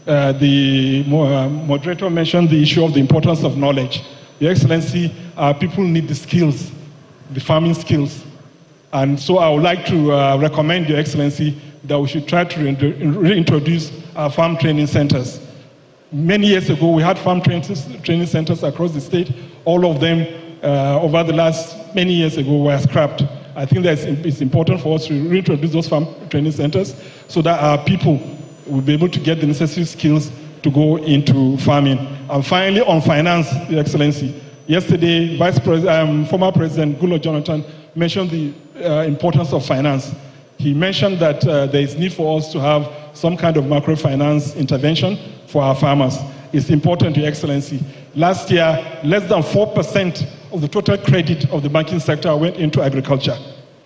The moderator mentioned the issue of the importance of knowledge. Your Excellency, people need the skills, the farming skills. And so I would like to recommend, Your Excellency, that we should try to reintroduce our farm training centers. Many years ago, we had farm training centers across the state. All of them, over the last many years ago, were scrapped. I think that it's important for us to reintroduce those farm training centers so that our people will be able to get the necessary skills to go into farming. And finally, on finance, Your Excellency, yesterday, former President Goodluck Jonathan mentioned the importance of finance. He mentioned that there is need for us to have some kind of microfinance intervention for our farmers. It's important, Your Excellency. Last year, less than 4% of the total credit of the banking sector went into agriculture.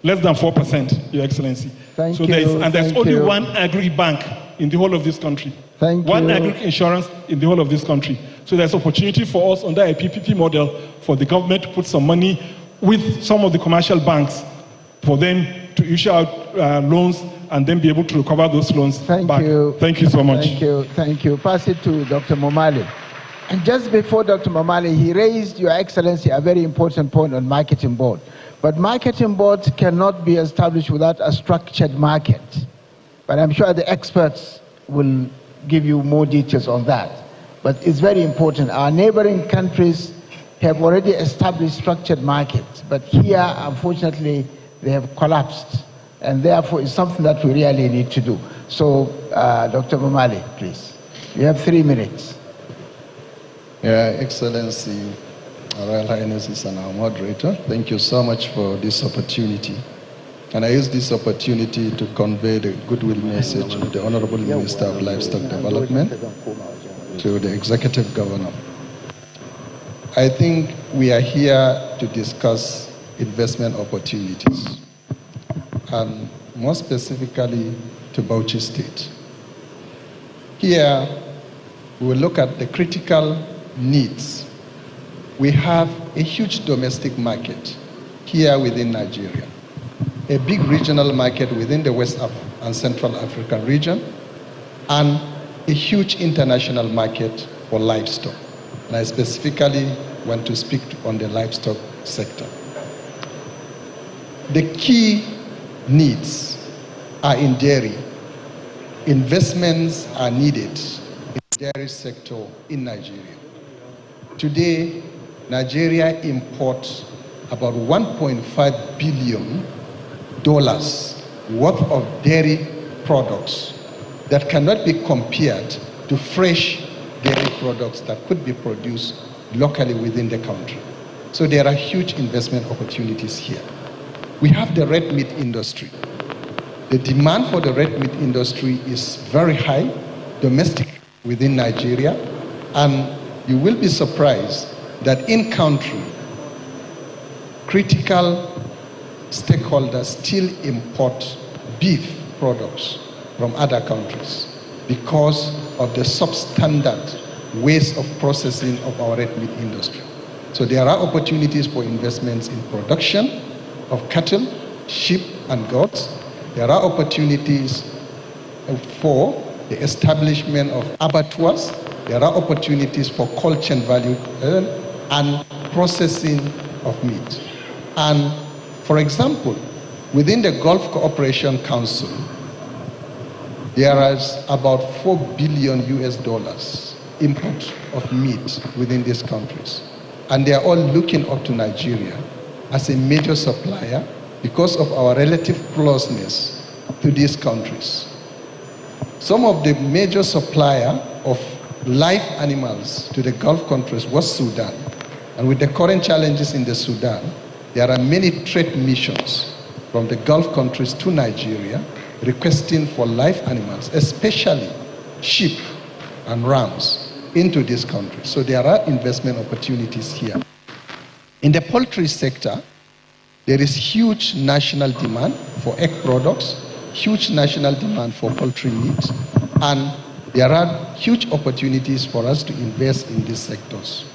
Less than 4%, Your Excellency. Thank you. There's only one agri-bank in the whole of this country. One agri-insurance in the whole of this country. So there's opportunity for us under a PPP model for the government to put some money with some of the commercial banks for them to issue out loans and then be able to recover those loans back. Thank you so much. Thank you. Pass it to Dr. Momale. And just before Dr. Momale, he raised, Your Excellency, a very important point on marketing board. But marketing boards cannot be established without a structured market. But I'm sure the experts will give you more details on that. But it's very important. Our neighboring countries have already established structured markets. But here, unfortunately, they have collapsed. And therefore, it's something that we really need to do. So, Dr. Momale, please. You have 3 minutes. Yeah, Excellency, Royal Highnesses and our moderator, thank you so much for this opportunity. And I use this opportunity to convey the goodwill message of the Honorable Minister of Livestock Development to the Executive Governor. I think we are here to discuss investment opportunities, and more specifically to Bauchi State. Here, we will look at the critical needs. We have a huge domestic market here within Nigeria, a big regional market within the West and Central African region, and a huge international market for livestock. And I specifically want to speak on the livestock sector. The key needs are in dairy. Investments are needed in the dairy sector in Nigeria. Today, Nigeria imports about $1.5 billion worth of dairy products that cannot be compared to fresh dairy products that could be produced locally within the country. So there are huge investment opportunities here. We have the red meat industry. The demand for the red meat industry is very high, domestic within Nigeria, and you will be surprised that in country, critical stakeholders still import beef products from other countries because of the substandard ways of processing of our red meat industry. So there are opportunities for investments in production of cattle, sheep, and goats. There are opportunities for the establishment of abattoirs. There are opportunities for cold chain value and processing of meat. And for example, within the Gulf Cooperation Council, there is about $4 billion import of meat within these countries. And they are all looking up to Nigeria as a major supplier because of our relative closeness to these countries. Some of the major supplier of live animals to the Gulf countries was Sudan. And with the current challenges in the Sudan, there are many trade missions from the Gulf countries to Nigeria requesting for live animals, especially sheep and rams, into this country. So there are investment opportunities here. In the poultry sector, there is huge national demand for egg products, huge national demand for poultry meat, and there are huge opportunities for us to invest in these sectors.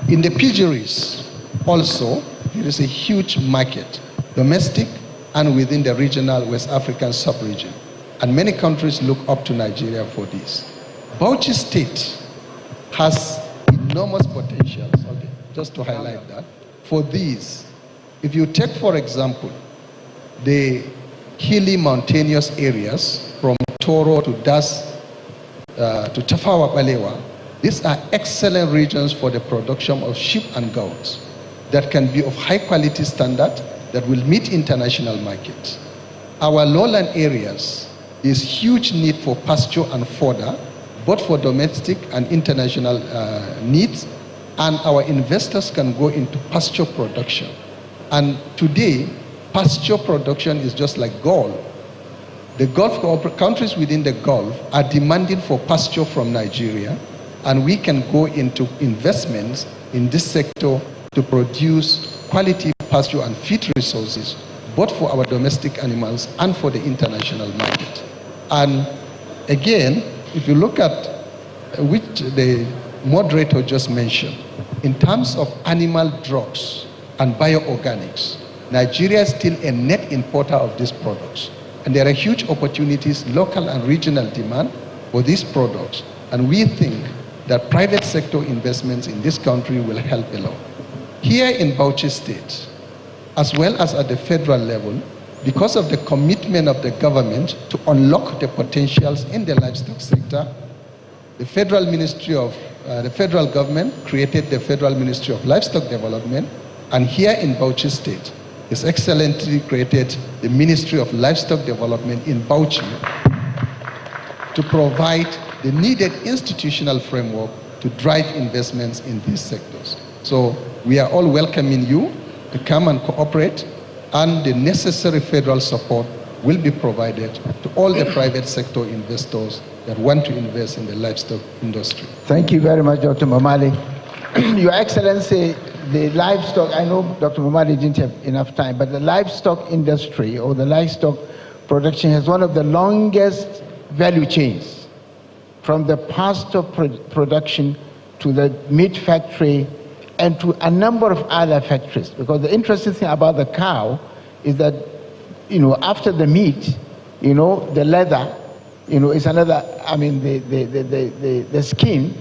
In the piggeries, also, there is a huge market, domestic and within the regional West African sub-region. And many countries look up to Nigeria for this. Bauchi State has enormous potentials, okay, just to highlight that. For these, if you take, for example, the hilly mountainous areas from Toro to Das to Tafawa Balewa, these are excellent regions for the production of sheep and goats that can be of high quality standard that will meet international markets. Our lowland areas is huge need for pasture and fodder, both for domestic and international needs, and our investors can go into pasture production. And today, pasture production is just like gold. The Gulf countries within the Gulf are demanding for pasture from Nigeria, and we can go into investments in this sector to produce quality pasture and feed resources, both for our domestic animals and for the international market. And again, if you look at which the moderator just mentioned, in terms of animal drugs and bioorganics, Nigeria is still a net importer of these products. And there are huge opportunities, local and regional demand for these products. And we think that private sector investments in this country will help a lot. Here in Bauchi State, as well as at the federal level, because of the commitment of the government to unlock the potentials in the livestock sector, the federal government created the Federal Ministry of Livestock Development, and here in Bauchi State, is excellently created the Ministry of Livestock Development in Bauchi to provide the needed institutional framework to drive investments in these sectors. So we are all welcoming you to come and cooperate, and the necessary federal support will be provided to all the private sector investors that want to invest in the livestock industry. Thank you very much, Dr. Momale. Your Excellency, the livestock, I know Dr. Momale didn't have enough time, but the livestock industry or the livestock production has one of the longest value chains, from the pasture production to the meat factory and to a number of other factories. Because the interesting thing about the cow is that, after the meat, the leather, is another, the skin,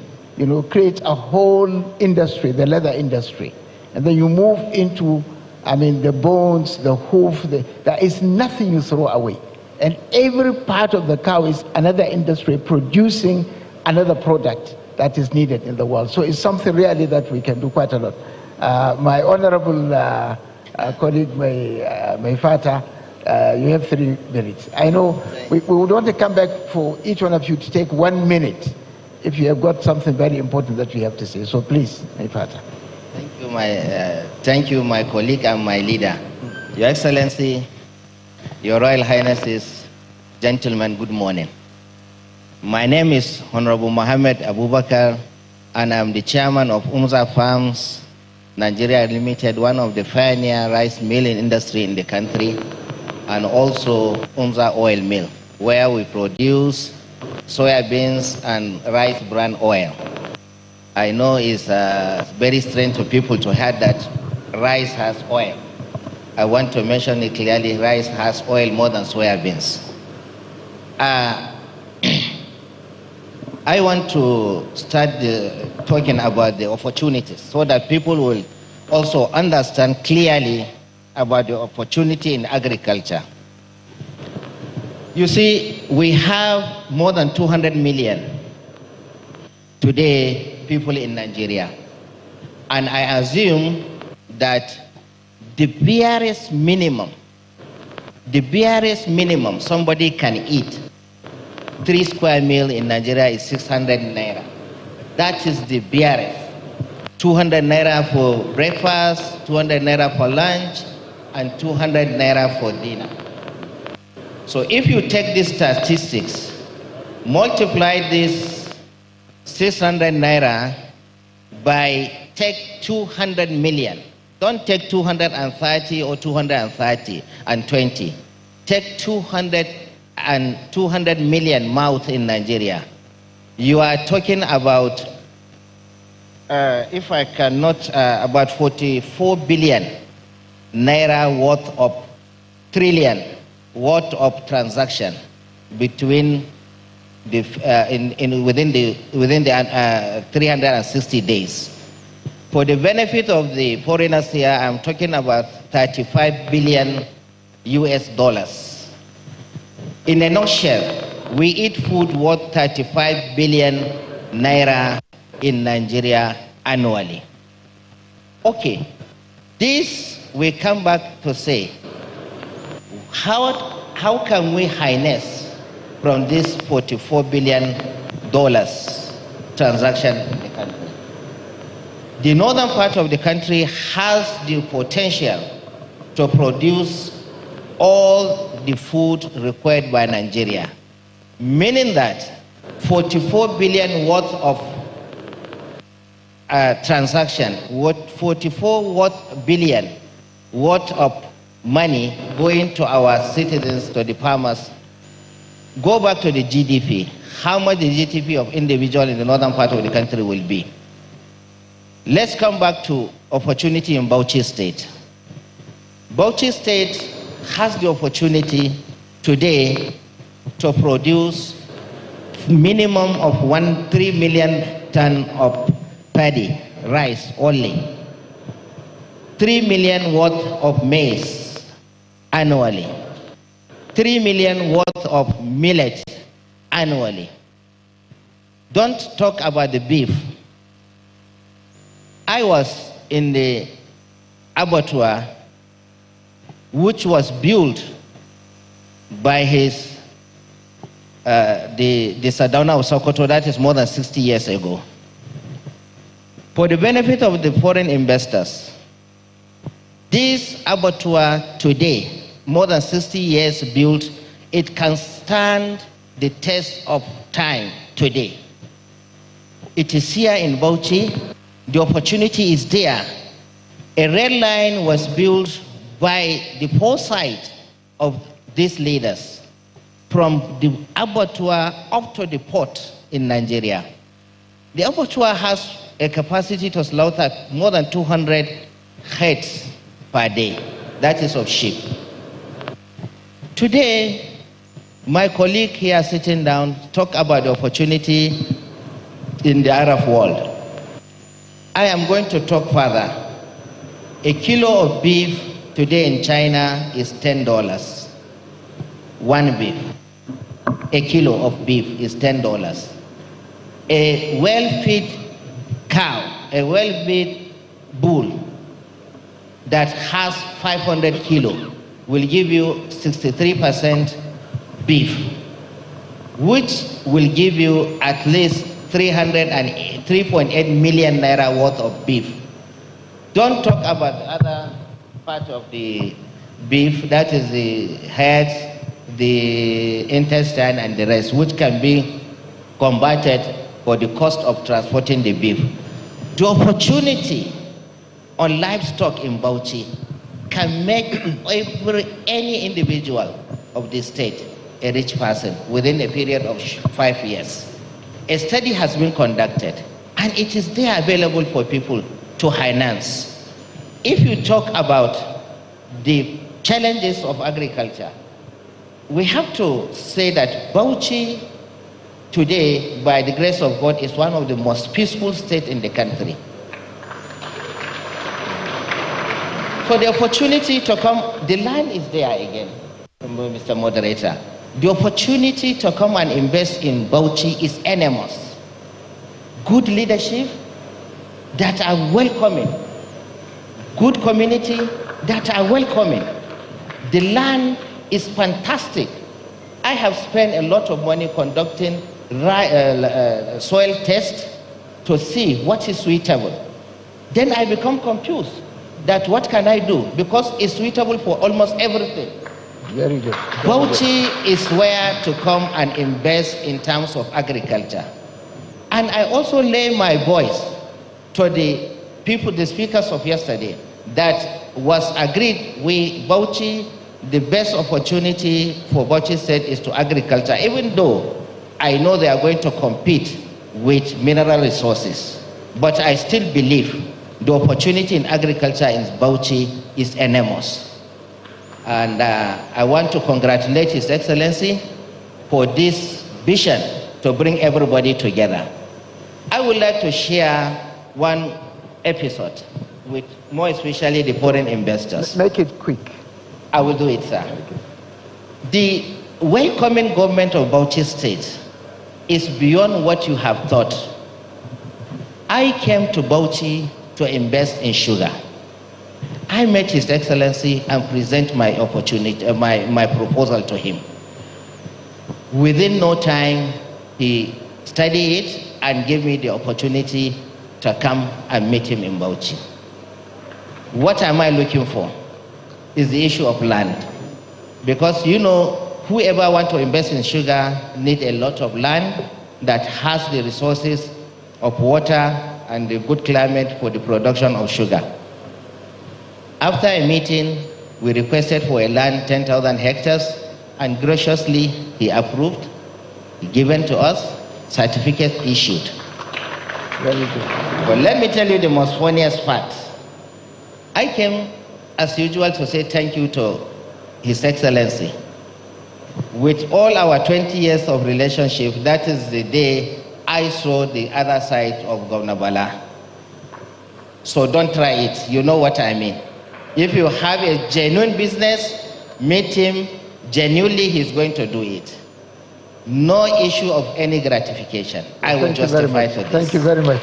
creates a whole industry, the leather industry. And then you move into, the bones, the hoof, there is nothing you throw away. And every part of the cow is another industry producing another product that is needed in the world. So it's something really that we can do quite a lot. My honorable colleague, my father, you have 3 minutes. I know we would want to come back for each one of you to take 1 minute if you have got something very important that you have to say. So please, my father. Thank you, my colleague and my leader. Your Excellency, Your Royal Highnesses, gentlemen, good morning. My name is Honorable Mohammed Abubakar, and I'm the chairman of Umza Farms Nigeria Limited, one of the pioneer rice milling industry in the country, and also Umza Oil Mill, where we produce soya beans and rice bran oil. I know it's very strange to people to hear that rice has oil. I want to mention it clearly, rice has oil more than soya beans. I want to start talking about the opportunities so that people will also understand clearly about the opportunity in agriculture. You see, we have more than 200 million today people in Nigeria. And I assume that the barest minimum somebody can eat, 3 square meal in Nigeria is 600 naira. That is the barest. 200 naira for breakfast, 200 naira for lunch, and 200 naira for dinner. So if you take these statistics, multiply this 600 naira by take 200 million, Don't take 230 or 230 and 20. Take 200 million mouths in Nigeria. You are talking about, if I cannot, about 44 billion naira worth of trillion worth of transaction between the within the 360 days. For the benefit of the foreigners here, I'm talking about 35 billion US dollars. In a nutshell, we eat food worth 35 billion naira in Nigeria annually. Okay, this we come back to say, how can we harness from this $44 billion transaction in the country? The northern part of the country has the potential to produce all the food required by Nigeria, meaning that 44 billion worth of transaction, 44 billion worth of money going to our citizens, to the farmers. Go back to the GDP. How much the GDP of individual in the northern part of the country will be? Let's come back to opportunity in Bauchi State. Bauchi State has the opportunity today to produce minimum of 3 million ton of paddy, rice only, 3 million worth of maize annually, 3 million worth of millet annually. Don't talk about the beef. I was in the abattoir which was built by his the Sardauna of Sokoto, that is more than 60 years ago. For the benefit of the foreign investors, this abattoir today, more than 60 years built, it can stand the test of time today. It is here in Bauchi. The opportunity is there. A rail line was built by the foresight of these leaders from the abattoir up to the port in Nigeria. The abattoir has a capacity to slaughter more than 200 heads per day. That is of sheep. Today, my colleague here sitting down talk about the opportunity in the Arab world. I am going to talk further. A kilo of beef today in China is $10. One beef. A kilo of beef is $10. A well-fed cow, a well-fed bull that has 500 kilo will give you 63% beef, which will give you at least 3.8 million naira worth of beef. Don't talk about the other part of the beef, that is the head, the intestine and the rest, which can be converted for the cost of transporting the beef. The opportunity on livestock in Bauchi can make any individual of the state a rich person within a period of 5 years. A study has been conducted and it is there available for people to finance. If you talk about the challenges of agriculture, we have to say that Bauchi today, by the grace of God, is one of the most peaceful states in the country. For the opportunity to come, the land is there again, Mr. Moderator. The opportunity to come and invest in Bauchi is enormous. Good leadership that are welcoming. Good community that are welcoming. The land is fantastic. I have spent a lot of money conducting soil tests to see what is suitable. Then I become confused that what can I do? Because it's suitable for almost everything. Very good. Bauchi is where to come and invest in terms of agriculture. And I also lay my voice to the people, the speakers of yesterday. that was agreed. Bauchi, the best opportunity for Bauchi State is to agriculture, even though I know they are going to compete with mineral resources. But I still believe the opportunity in agriculture in Bauchi is enormous. And I want to congratulate His Excellency for this vision to bring everybody together. I would like to share one episode with more especially the foreign investors. Make it quick. I will do it, sir. The welcoming government of Bauchi State is beyond what you have thought. I came to Bauchi to invest in sugar. I met His Excellency and present my opportunity, my proposal to him. Within no time, he studied it and gave me the opportunity to come and meet him in Bauchi. What am I looking for? Is the issue of land. Because you know, whoever wants to invest in sugar need a lot of land that has the resources of water and the good climate for the production of sugar. After a meeting, we requested for a land 10,000 hectares, and graciously he approved, given to us, certificate issued. Very good. But let me tell you the most funniest part. I came as usual to say thank you to His Excellency. With all our 20 years of relationship, that is the day I saw the other side of Governor Bala. So don't try it, you know what I mean. If you have a genuine business, meet him, genuinely he's going to do it. No issue of any gratification. I will justify for this. Thank you very much.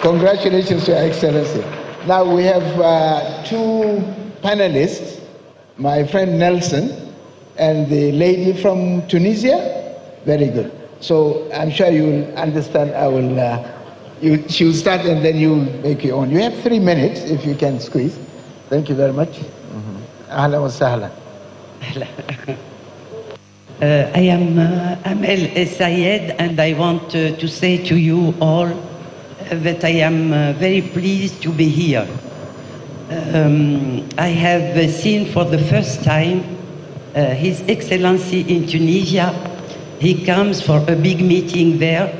Congratulations, Your Excellency. Now we have two panelists, my friend Nelson and the lady from Tunisia. Very good. So I'm sure you'll understand. She will start and then you make your own. You have 3 minutes if you can squeeze. Thank you very much. Ahlan wa sahlan. I am Amel Sayed, and I want to say to you all that I am very pleased to be here. I have seen for the first time His Excellency in Tunisia. He comes for a big meeting there,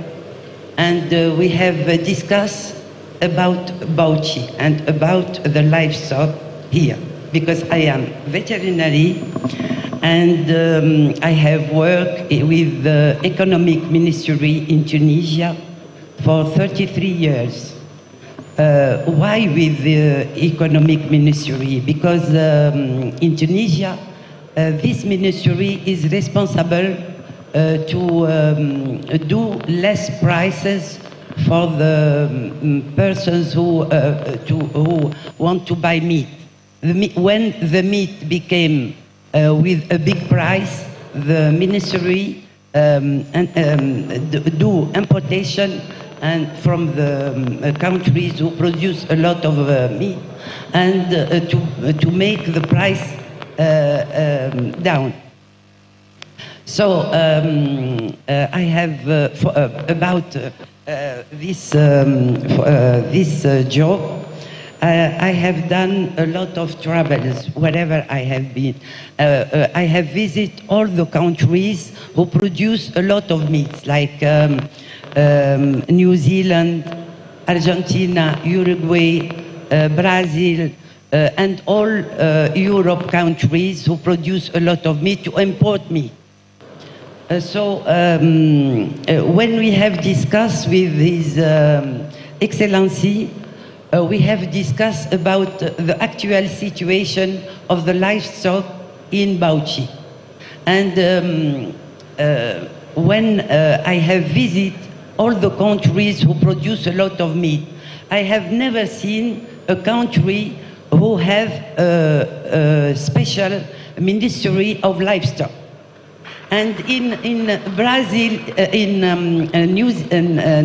and we have discussed about Bauchi and about the livestock here, because I am veterinary and I have worked with the Economic Ministry in Tunisia for 33 years. Why with the Economic Ministry? Because in Tunisia, this ministry is responsible to do less prices for the persons who want to buy meat. When the meat became with a big price, the ministry do importation and from the countries who produce a lot of meat, and to make the price down. So I have about this job. I have done a lot of travels wherever I have been. I have visited all the countries who produce a lot of meats, like New Zealand, Argentina, Uruguay, Brazil, and all Europe countries who produce a lot of meat to import meat. So when we have discussed with His Excellency, we have discussed about the actual situation of the livestock in Bauchi. And when I have visited all the countries who produce a lot of meat, I have never seen a country who have a special ministry of livestock. And in Brazil, in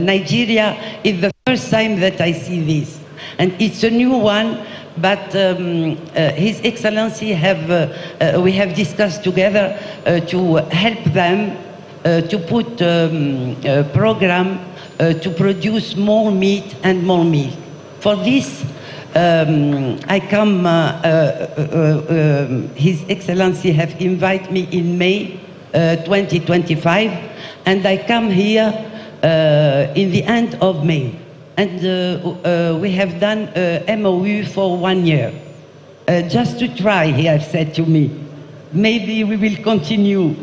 Nigeria, it's the first time that I see this. And it's a new one, but His Excellency we have discussed together to help them to put a program to produce more meat and more milk. For this, I come, His Excellency have invited me in May 2025, and I come here in the end of May. And we have done a MOU for 1 year. Just to try, he has said to me. Maybe we will continue.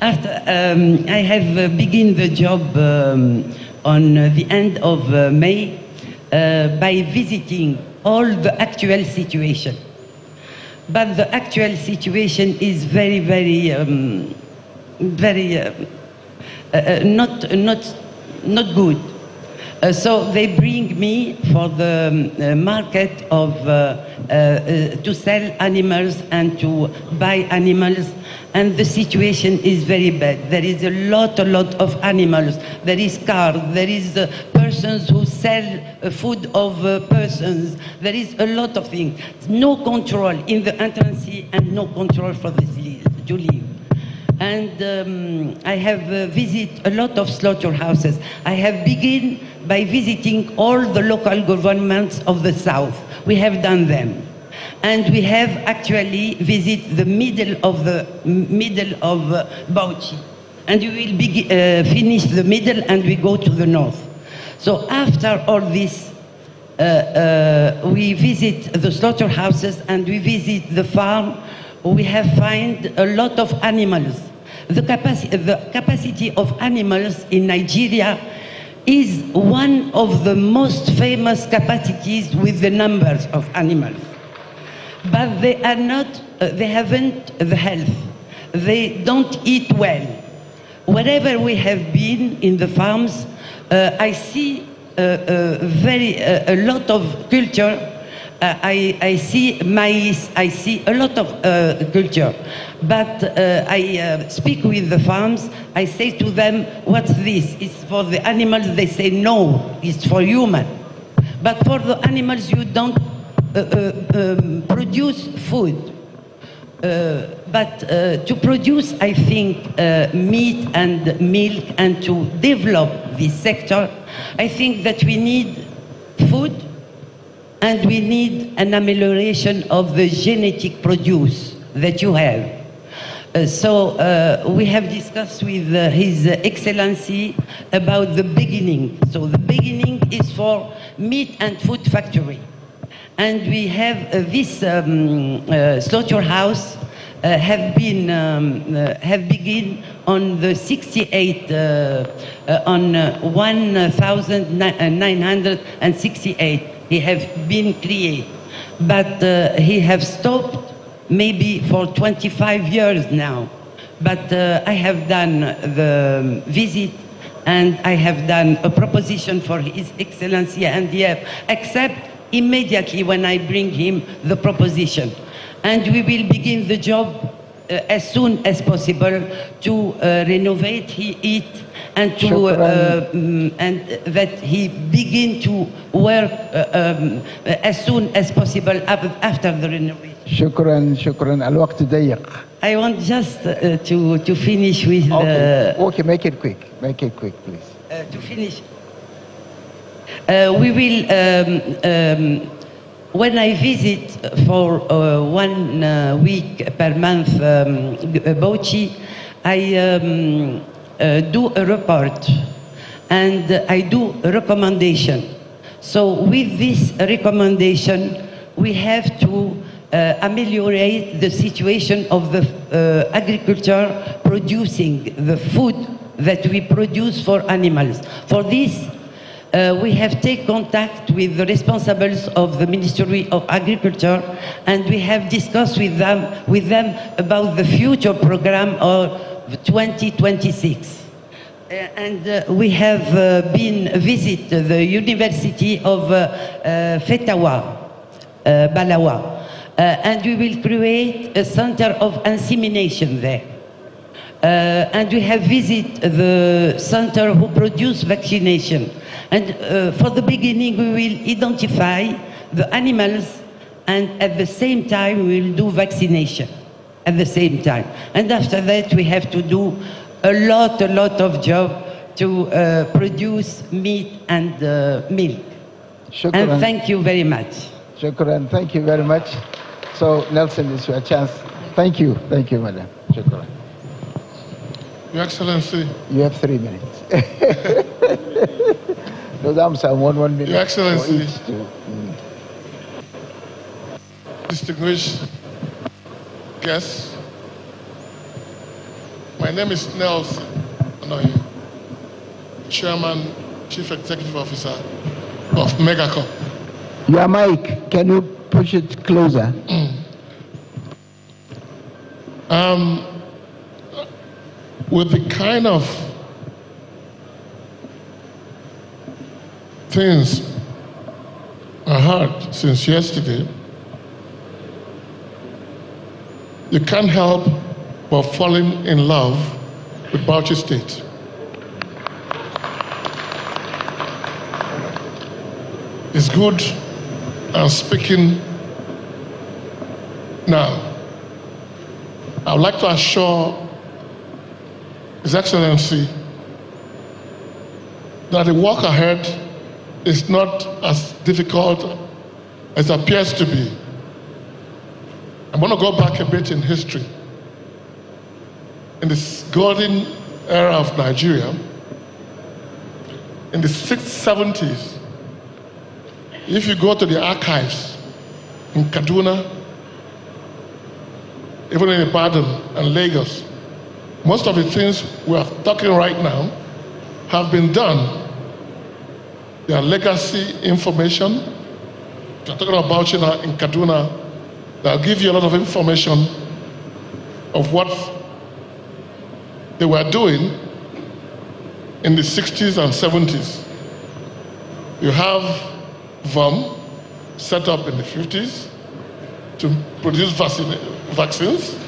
After I have begun the job on the end of May by visiting all the actual situation. But the actual situation is very, very, not good. So they bring me for the market of to sell animals and to buy animals, and the situation is very bad. There is a lot of animals. There is cars. There is persons who sell food of persons. There is a lot of things. No control in the entrance and no control for the to leave. And I have visited a lot of slaughterhouses. I have begun by visiting all the local governments of the South. We have done them. And we have actually visited the middle of Bauchi. And we will finish the middle and we go to the north. So after all this, we visit the slaughterhouses and we visit the farm. We have found a lot of animals. The capacity of animals in Nigeria is one of the most famous capacities with the numbers of animals. But they are not, they haven't the health. They don't eat well. Wherever we have been in the farms, I see a lot of culture. I see maize, I see a lot of culture. But I speak with the farms, I say to them, what's this? It's for the animals. They say, no, it's for human. But for the animals, you don't produce food. But to produce, I think, meat and milk and to develop this sector, I think that we need food and we need an amelioration of the genetic produce that you have. So we have discussed with His Excellency about the beginning. So the beginning is for meat and food factory. And we have this slaughterhouse have begun on the 68, on 1968. He have been created, but he have stopped maybe for 25 years now. But I have done the visit and I have done a proposition for His Excellency, and he have accept immediately when I bring him the proposition. And we will begin the job as soon as possible to renovate it and to and that he begin to work as soon as possible after the renovation. شكرا الوقت ضيق. I want just to finish with okay, make it quick please. To finish, we will when I visit for 1 week per month Bauchi, I do a report and I do a recommendation. So with this recommendation, we have to ameliorate the situation of the agriculture producing the food that we produce for animals. For this, we have taken contact with the responsibles of the Ministry of Agriculture, and we have discussed with them about the future program of 2026. And we have been visit the University of Fetawa, Balawa, and we will create a center of insemination there. And we have visited the center who produce vaccination. And for the beginning, we will identify the animals, and at the same time, we will do vaccination at the same time. And after that, we have to do a lot of job to produce meat and milk. And thank you very much. Shukran, thank you very much. So, Nelson, it's your chance. Thank you, madam. Shukran. Your Excellency. You have 3 minutes. Those arms are 1 minute. Your Excellency. Distinguished guests. My name is Nelson Anoye, Chairman, Chief Executive Officer of Megacom. Your mic, can you push it closer? With the kind of things I heard since yesterday, you can't help but falling in love with Bauchi State. It's good I'm speaking now. I would like to assure His Excellency that the work ahead is not as difficult as it appears to be. I'm going to go back a bit in history. In this golden era of Nigeria, in the 670s, if you go to the archives in Kaduna, even in Ibadan and Lagos, most of the things we are talking right now have been done. They are legacy information. If you're talking about Bauchi now in Kaduna, they'll give you a lot of information of what they were doing in the 60s and 70s. You have VOM set up in the 50s to produce vaccines.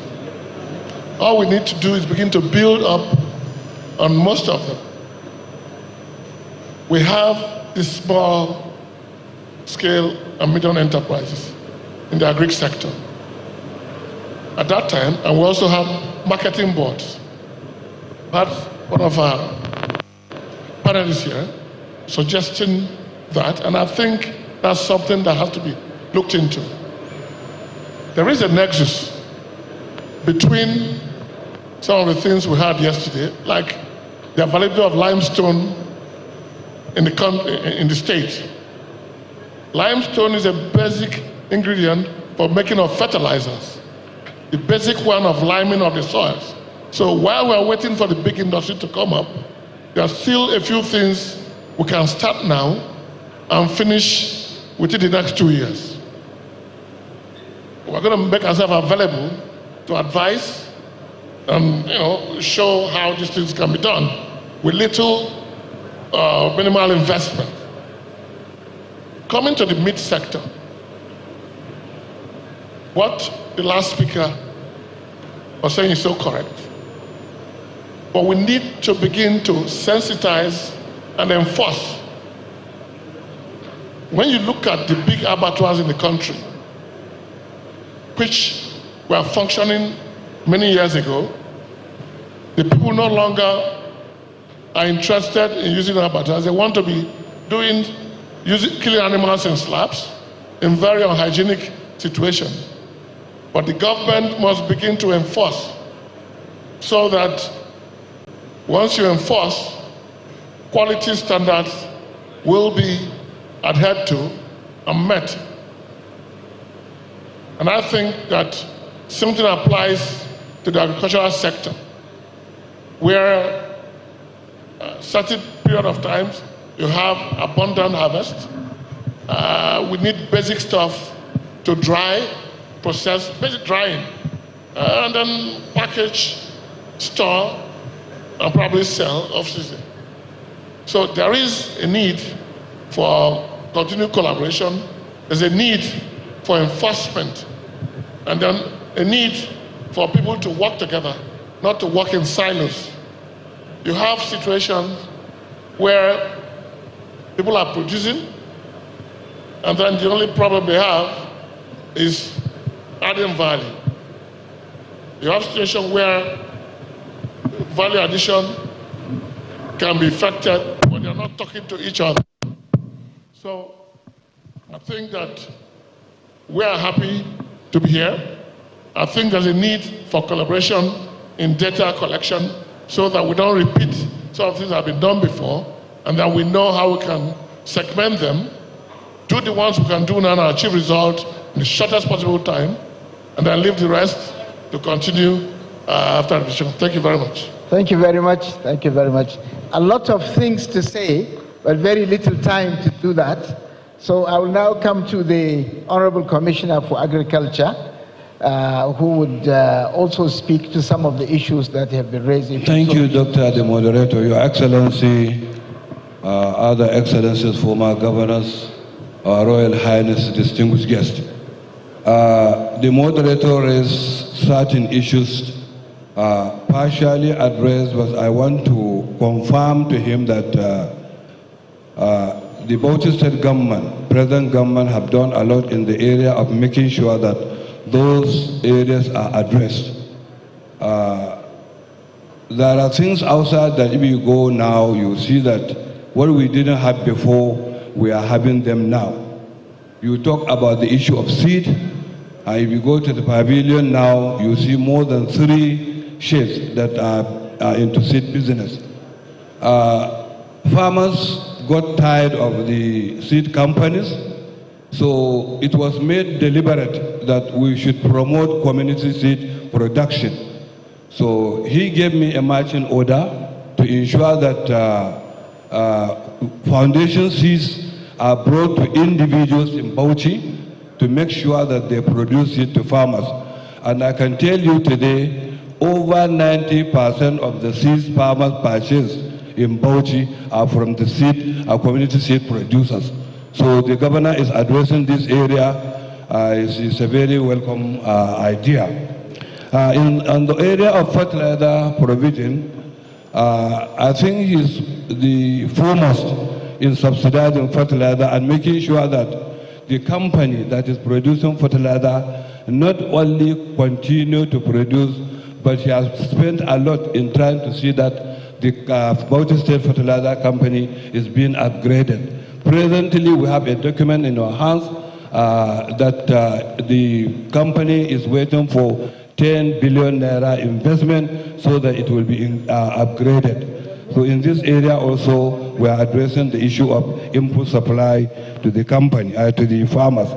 All we need to do is begin to build up on most of them. We have the small scale and medium enterprises in the agri sector. At that time, and we also have marketing boards. But one of our panelists here suggesting that, and I think that's something that has to be looked into. There is a nexus between some of the things we had yesterday, like the availability of limestone in the state. Limestone is a basic ingredient for making of fertilizers, the basic one of liming of the soils. So while we're waiting for the big industry to come up, there are still a few things we can start now and finish within the next 2 years. We're going to make ourselves available to advise and show how these things can be done with little minimal investment. Coming to the meat sector, what the last speaker was saying is so correct. But we need to begin to sensitize and enforce. When you look at the big abattoirs in the country, which were functioning many years ago, the people no longer are interested in using abattoirs. They want to be killing animals in slabs in very unhygienic situations. But the government must begin to enforce so that once you enforce, quality standards will be adhered to and met. And I think that something applies to the agricultural sector, where a certain period of times you have abundant harvest. We need basic stuff to dry, process, basic drying, and then package, store, and probably sell off-season. So there is a need for continued collaboration. There's a need for enforcement, and then a need for people to work together, not to work in silos. You have situations where people are producing, and then the only problem they have is adding value. You have situations where value addition can be affected when they're not talking to each other. So I think that we are happy to be here. I think there's a need for collaboration in data collection so that we don't repeat some of the things that have been done before, and that we know how we can segment them, do the ones we can do now and achieve results in the shortest possible time, and then leave the rest to continue after revision. Thank you very much. Thank you very much. Thank you very much. A lot of things to say, but very little time to do that. So I will now come to the Honorable Commissioner for Agriculture, who would also speak to some of the issues that have been raised. Thank you, Dr. the Moderator. Your Excellency, other Excellencies, former governors, Royal Highness, distinguished guests. The Moderator raised certain issues partially addressed, but I want to confirm to him that the Bauchi State government, present government, have done a lot in the area of making sure that those areas are addressed. There are things outside that if you go now, you see that what we didn't have before, we are having them now. You talk about the issue of seed. If you go to the pavilion now, you see more than 3 sheds that are into seed business. Farmers got tired of the seed companies, so it was made deliberate that we should promote community seed production. So he gave me a marching order to ensure that foundation seeds are brought to individuals in Bauchi to make sure that they produce it to farmers. And I can tell you today, over 90% of the seeds farmers purchase in Bauchi are from the seed, our community seed producers. So the governor is addressing this area. It's a very welcome idea. In the area of fertilizer provision, I think he's the foremost in subsidizing fertilizer and making sure that the company that is producing fertilizer not only continue to produce, but he has spent a lot in trying to see that the Bauchi State Fertilizer Company is being upgraded. Presently, we have a document in our hands that the company is waiting for 10 billion naira investment so that it will be upgraded. So in this area also, we are addressing the issue of input supply to the company, to the farmers.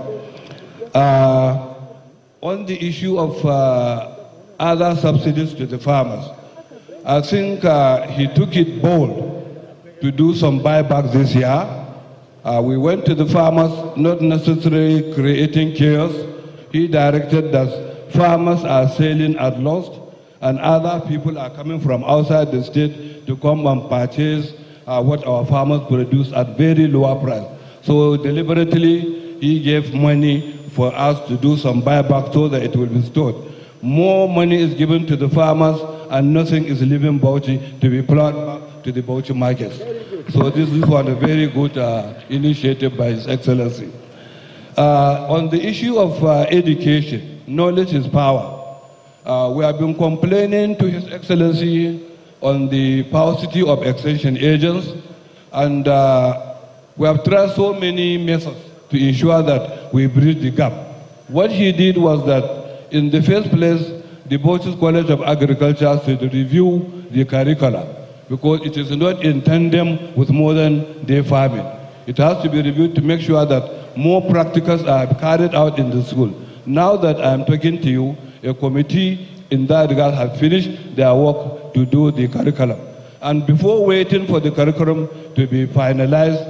On the issue of other subsidies to the farmers, I think he took it bold to do some buyback this year. We went to the farmers, not necessarily creating chaos. He directed that farmers are selling at loss and other people are coming from outside the state to come and purchase what our farmers produce at very lower price. So deliberately, he gave money for us to do some buyback so that it will be stored. More money is given to the farmers and nothing is leaving Bauchi to be plowed back to the Bauchi markets. So this is one a very good initiative by His Excellency. On the issue of education, knowledge is power. We have been complaining to His Excellency on the paucity of extension agents, and we have tried so many methods to ensure that we bridge the gap. What he did was that, in the first place, the Bauchi College of Agriculture should review the curricula, because it is not in tandem with modern day farming. It has to be reviewed to make sure that more practicals are carried out in the school. Now that I am talking to you, a committee in that regard have finished their work to do the curriculum. And before waiting for the curriculum to be finalized,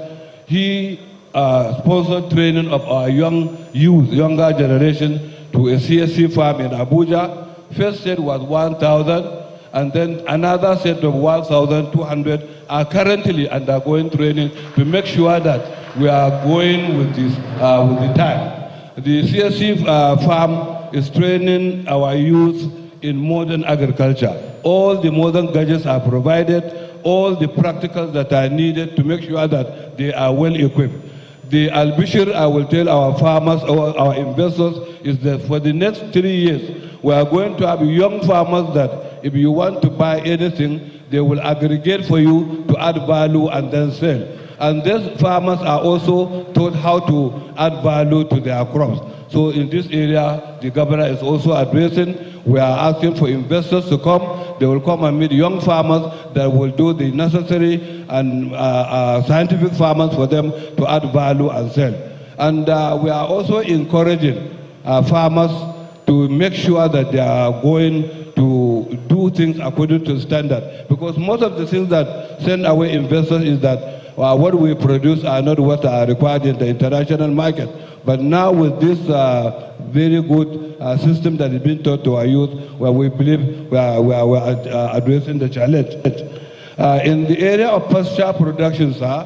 he sponsored training of our younger generation to a CSC farm in Abuja. First set was 1,000, and then another set of 1,200 are currently undergoing training to make sure that we are going with this with the time. The CSC farm is training our youth in modern agriculture. All the modern gadgets are provided, all the practicals that are needed to make sure that they are well equipped. The albishir I will tell our farmers or our investors is that for the next 3 years, we are going to have young farmers that if you want to buy anything, they will aggregate for you to add value and then sell. And these farmers are also taught how to add value to their crops. So in this area, the governor is also addressing. We are asking for investors to come. They will come and meet young farmers that will do the necessary and scientific farmers for them to add value and sell. And we are also encouraging farmers to make sure that they are going to do things according to standard. Because most of the things that send away investors is that what we produce are not what are required in the international market. But now with this very good system that is being taught to our youth, where we believe we are addressing the challenge. In the area of pasture production, sir,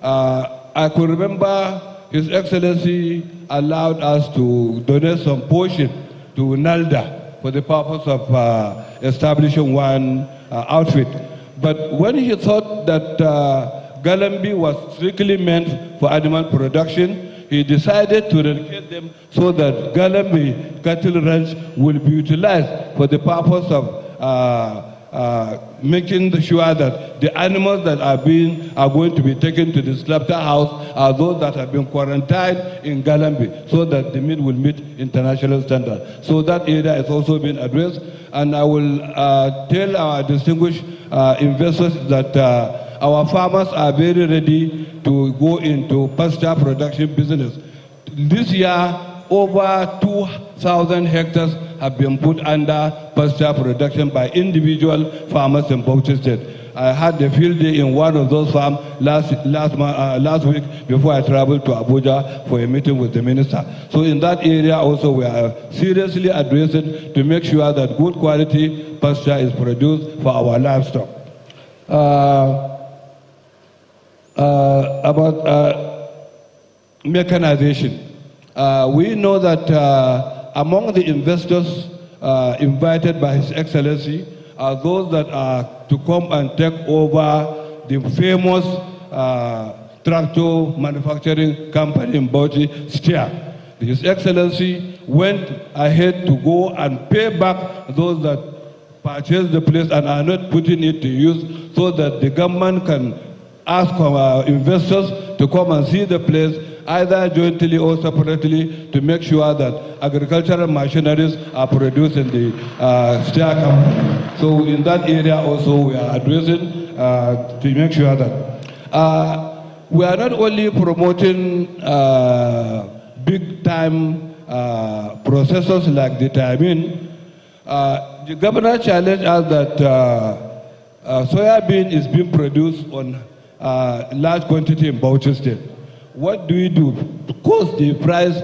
I could remember His Excellency allowed us to donate some portion to NALDA for the purpose of establishing one outfit. But when he thought that Galambi was strictly meant for animal production, he decided to relocate them so that Galambi cattle ranch will be utilized for the purpose of making sure that the animals that are going to be taken to the slaughterhouse are those that have been quarantined in Galambi, so that the meat will meet international standards. So that area is also being addressed, and I will tell our distinguished investors that our farmers are very ready to go into pasture production business. This year, over 2,000 hectares have been put under pasture production by individual farmers in Bauchi State. I had a field day in one of those farms last week before I traveled to Abuja for a meeting with the minister. So in that area also we are seriously addressing to make sure that good quality pasture is produced for our livestock. About mechanization. We know that among the investors invited by His Excellency are those that are to come and take over the famous tractor manufacturing company in Bauchi, Steer. His Excellency went ahead to go and pay back those that purchased the place and are not putting it to use, so that the government can ask our investors to come and see the place, either jointly or separately, to make sure that agricultural machineries are produced in the Steer company. So in that area also we are addressing to make sure that we are not only promoting big time processors like the Tiamine. The governor challenged us that soybean is being produced on large quantity in Bauchi State. What do we do? Because the price,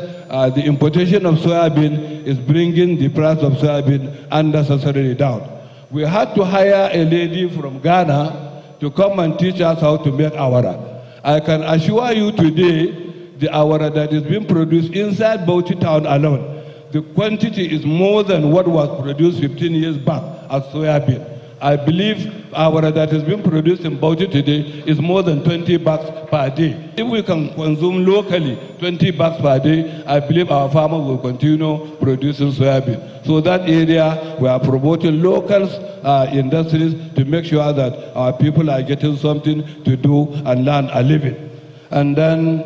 the importation of soybean is bringing the price of soybean unnecessarily down. We had to hire a lady from Ghana to come and teach us how to make awara. I can assure you today, the awara that is being produced inside Bauchi town alone, the quantity is more than what was produced 15 years back as soybean. I believe awara that is being produced in Bauchi today is more than 20 bags per day. If we can consume locally 20 bags per day, I believe our farmers will continue producing soybean. So that area, we are promoting local industries to make sure that our people are getting something to do and learn a living. And then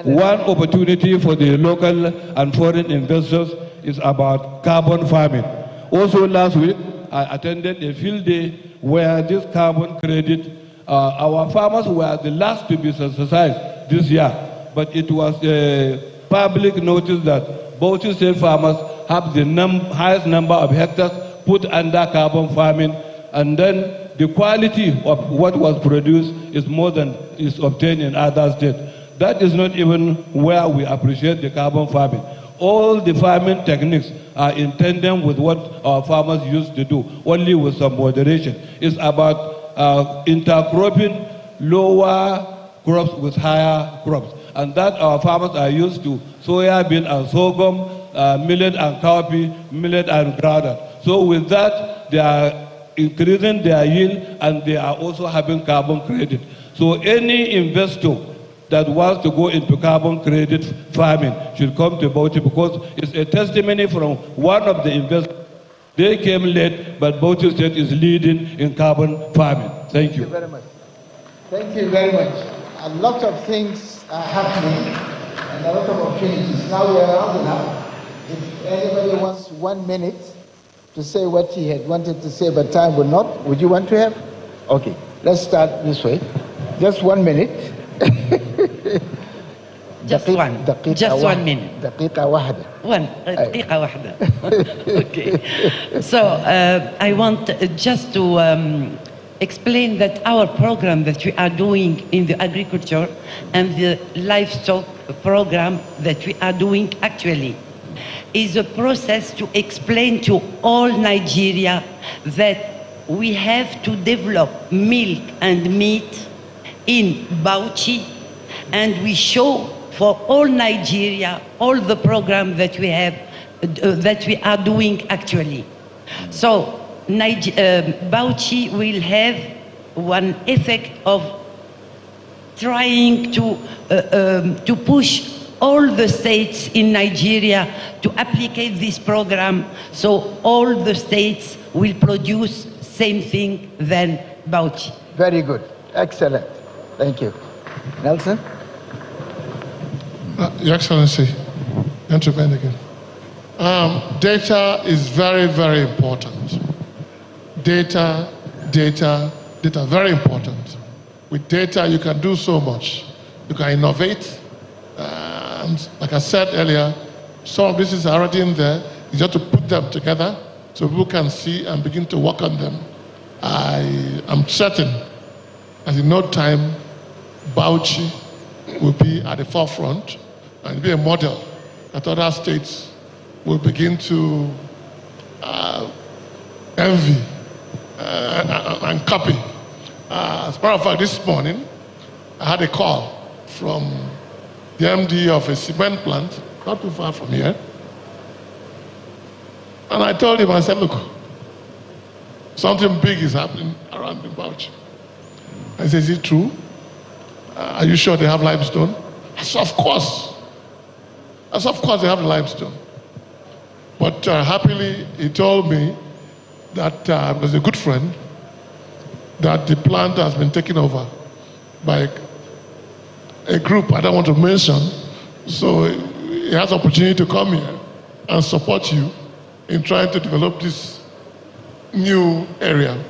one opportunity for the local and foreign investors is about carbon farming. Also last week, I attended a field day where this carbon credit, our farmers were the last to be sensitized this year, but it was a public notice that Bauchi State farmers have the highest number of hectares put under carbon farming, and then the quality of what was produced is more than is obtained in other states. That is not even where we appreciate the carbon farming. All the farming techniques are in tandem with what our farmers used to do, only with some moderation. It's about intercropping lower crops with higher crops. And that our farmers are used to soya bean and sorghum, millet and cowpea, millet and groundnut. So with that, they are increasing their yield and they are also having carbon credit. So any investor that wants to go into carbon credit farming should come to Bauchi, because it's a testimony from one of the investors. They came late, but Bauchi State is leading in carbon farming. Thank you. Thank you very much. Thank you very much. a lot of things are happening and a lot of opportunities. Now we are rounding up. If anybody wants 1 minute to say what he had wanted to say, but time will not, would you want to have? Okay, let's start this way. Just 1 minute. Just one. Just 1 minute. دقيقة واحدة. دقيقة واحدة. Okay. So I want just to explain that our program that we are doing in the agriculture and the livestock program that we are doing actually is a process to explain to all Nigeria that we have to develop milk and meat in Bauchi, and we show for all Nigeria all the program that we have, that we are doing actually. So Bauchi will have one effect of trying to push all the states in Nigeria to applicate this program, so all the states will produce same thing than Bauchi. Very good. Excellent. Thank you. Nelson? Your Excellency, gentlemen again. Data is very, very important. Data, very important. With data, you can do so much. You can innovate. And like I said earlier, some of this is already in there. You just have to put them together so people can see and begin to work on them. I am certain that in no time, Bauchi will be at the forefront and be a model that other states will begin to envy and copy. As a matter of fact, this morning, I had a call from the MD of a cement plant, not too far from here. And I told him, I said, look, something big is happening around in Bauchi. I said, is it true? Are you sure they have limestone? I said, of course. I said, of course they have limestone. But happily, he told me that was a good friend, that the plant has been taken over by a group I don't want to mention. So he has opportunity to come here and support you in trying to develop this new area.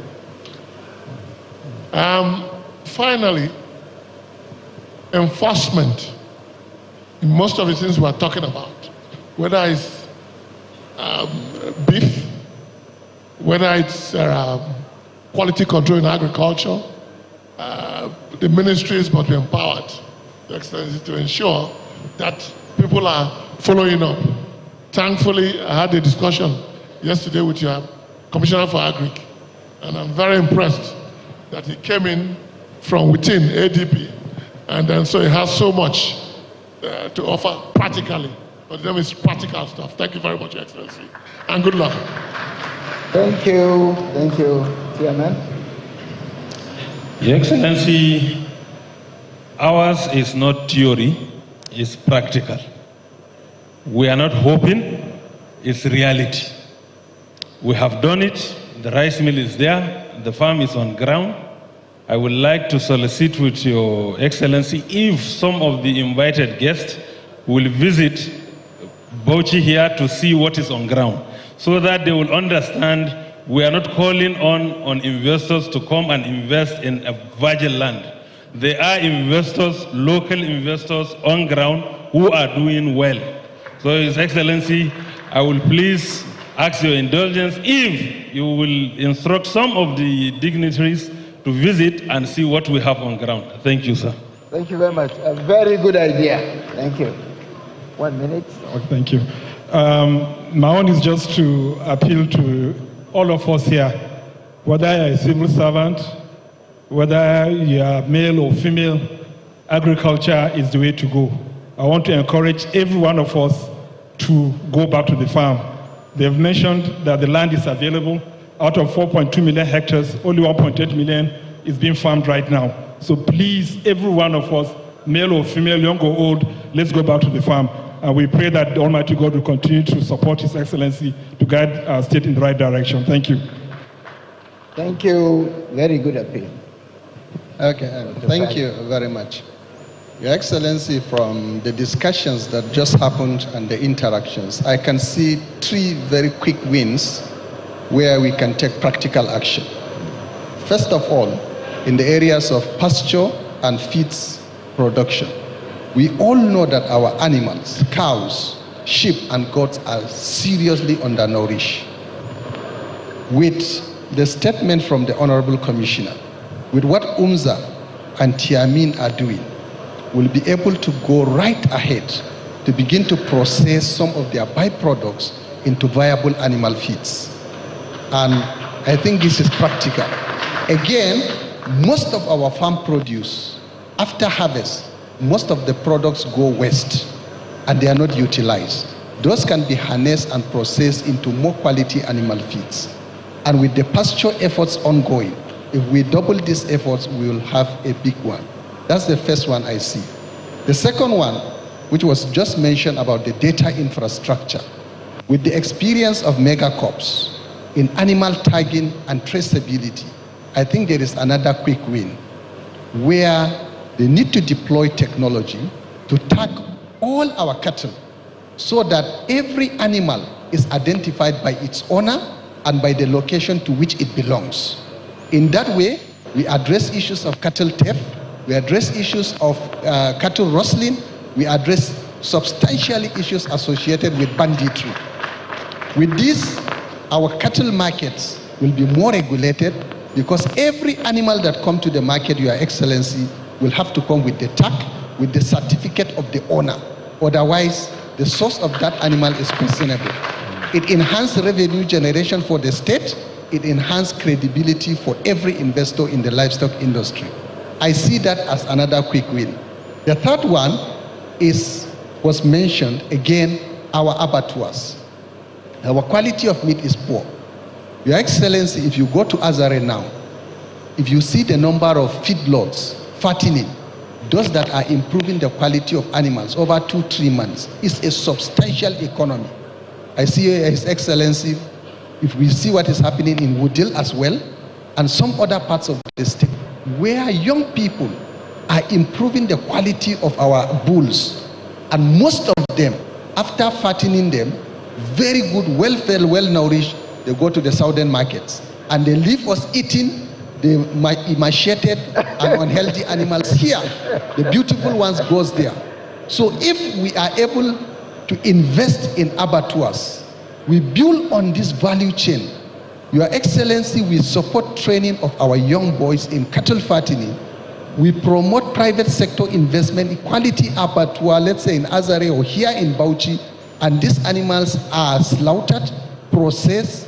Finally, enforcement in most of the things we're talking about, whether it's beef, whether it's quality control in agriculture, the ministries must be empowered, Your Excellency, to ensure that people are following up. Thankfully, I had a discussion yesterday with your Commissioner for Agric, and I'm very impressed that he came in from within ADP, and then so he has so much to offer practically. But then it's practical stuff. Thank you very much, Your Excellency, and good luck. Thank you. Thank you, Chairman. Your Excellency, ours is not theory, it's practical. We are not hoping, it's reality. We have done it, the rice mill is there, the farm is on ground. I would like to solicit with Your Excellency if some of the invited guests will visit Bauchi here to see what is on ground, so that they will understand we are not calling on investors to come and invest in a virgin land. There are investors, local investors on ground who are doing well. So His Excellency, I will please ask your indulgence if you will instruct some of the dignitaries to visit and see what we have on ground. Thank you, sir. Thank you very much. A very good idea. Thank you. 1 minute. Oh, thank you. My own is just to appeal to all of us here, whether you're a civil servant, whether you're male or female, agriculture is the way to go. I want to encourage every one of us to go back to the farm. They've mentioned that the land is available. Out of 4.2 million hectares, only 1.8 million is being farmed right now. So please, every one of us, male or female, young or old, let's go back to the farm. And we pray that the Almighty God will continue to support His Excellency to guide our state in the right direction. Thank you. Thank you. Very good appeal. Okay, thank you very much. Your Excellency, from the discussions that just happened and the interactions, I can see 3 very quick wins where we can take practical action. First of all, in the areas of pasture and feeds production. We all know that our animals, cows, sheep and goats are seriously undernourished. With the statement from the Honorable Commissioner, with what UMSA and Tiamin are doing, we'll be able to go right ahead to begin to process some of their byproducts into viable animal feeds. And I think this is practical. Again, most of our farm produce, after harvest, most of the products go waste and they are not utilized. Those can be harnessed and processed into more quality animal feeds. And with the pasture efforts ongoing, if we double these efforts, we will have a big one. That's the first one I see. The second one, which was just mentioned about the data infrastructure, with the experience of megacorps in animal tagging and traceability, I think there is another quick win where they need to deploy technology to tag all our cattle so that every animal is identified by its owner and by the location to which it belongs. In that way, we address issues of cattle theft, we address issues of cattle rustling, we address substantially issues associated with banditry. With this, our cattle markets will be more regulated because every animal that comes to the market, Your Excellency, will have to come with the tag, with the certificate of the owner. Otherwise, the source of that animal is questionable. It enhances revenue generation for the state. It enhances credibility for every investor in the livestock industry. I see that as another quick win. The third one was mentioned, again, our abattoirs. Our quality of meat is poor. Your Excellency, if you go to Azare now, if you see the number of feedlots fattening, those that are improving the quality of animals over 2-3 months, is a substantial economy. I see His Excellency, if we see what is happening in Woodhill as well, and some other parts of the state, where young people are improving the quality of our bulls, and most of them, after fattening them, very good, well-fed, well-nourished, they go to the southern markets, and they leave us eating the emaciated and unhealthy animals here. The beautiful ones goes there. So if we are able to invest in abattoirs, we build on this value chain. Your Excellency, we support training of our young boys in cattle fattening. We promote private sector investment in quality abattoir, let's say in Azare or here in Bauchi, and these animals are slaughtered, processed,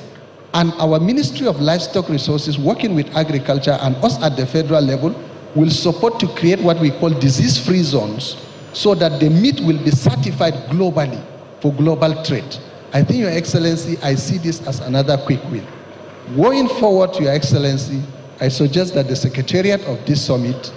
and our Ministry of Livestock Resources, working with agriculture and us at the federal level, will support to create what we call disease-free zones so that the meat will be certified globally for global trade. I think, Your Excellency, I see this as another quick win. Going forward, Your Excellency, I suggest that the Secretariat of this summit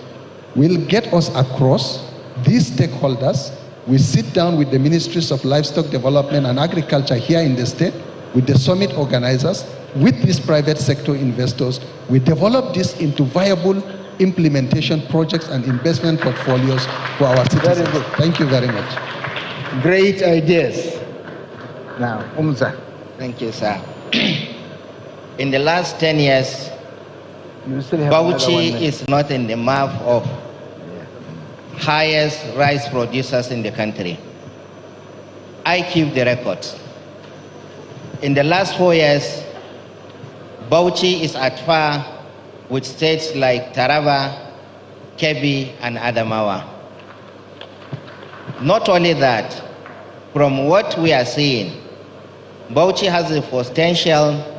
will get us across these stakeholders. We sit down with the Ministries of Livestock Development and Agriculture here in the state, with the summit organizers, with these private sector investors. We develop this into viable implementation projects and investment portfolios for our citizens. Very good. Thank you very much. Great ideas. Now, UMSA. Thank you, sir. In the last 10 years, Bauchi is not in the map of highest rice producers in the country. I keep the records. In the last 4 years, Bauchi is at par with states like Taraba, Kebbi, and Adamawa. Not only that, from what we are seeing, Bauchi has the potential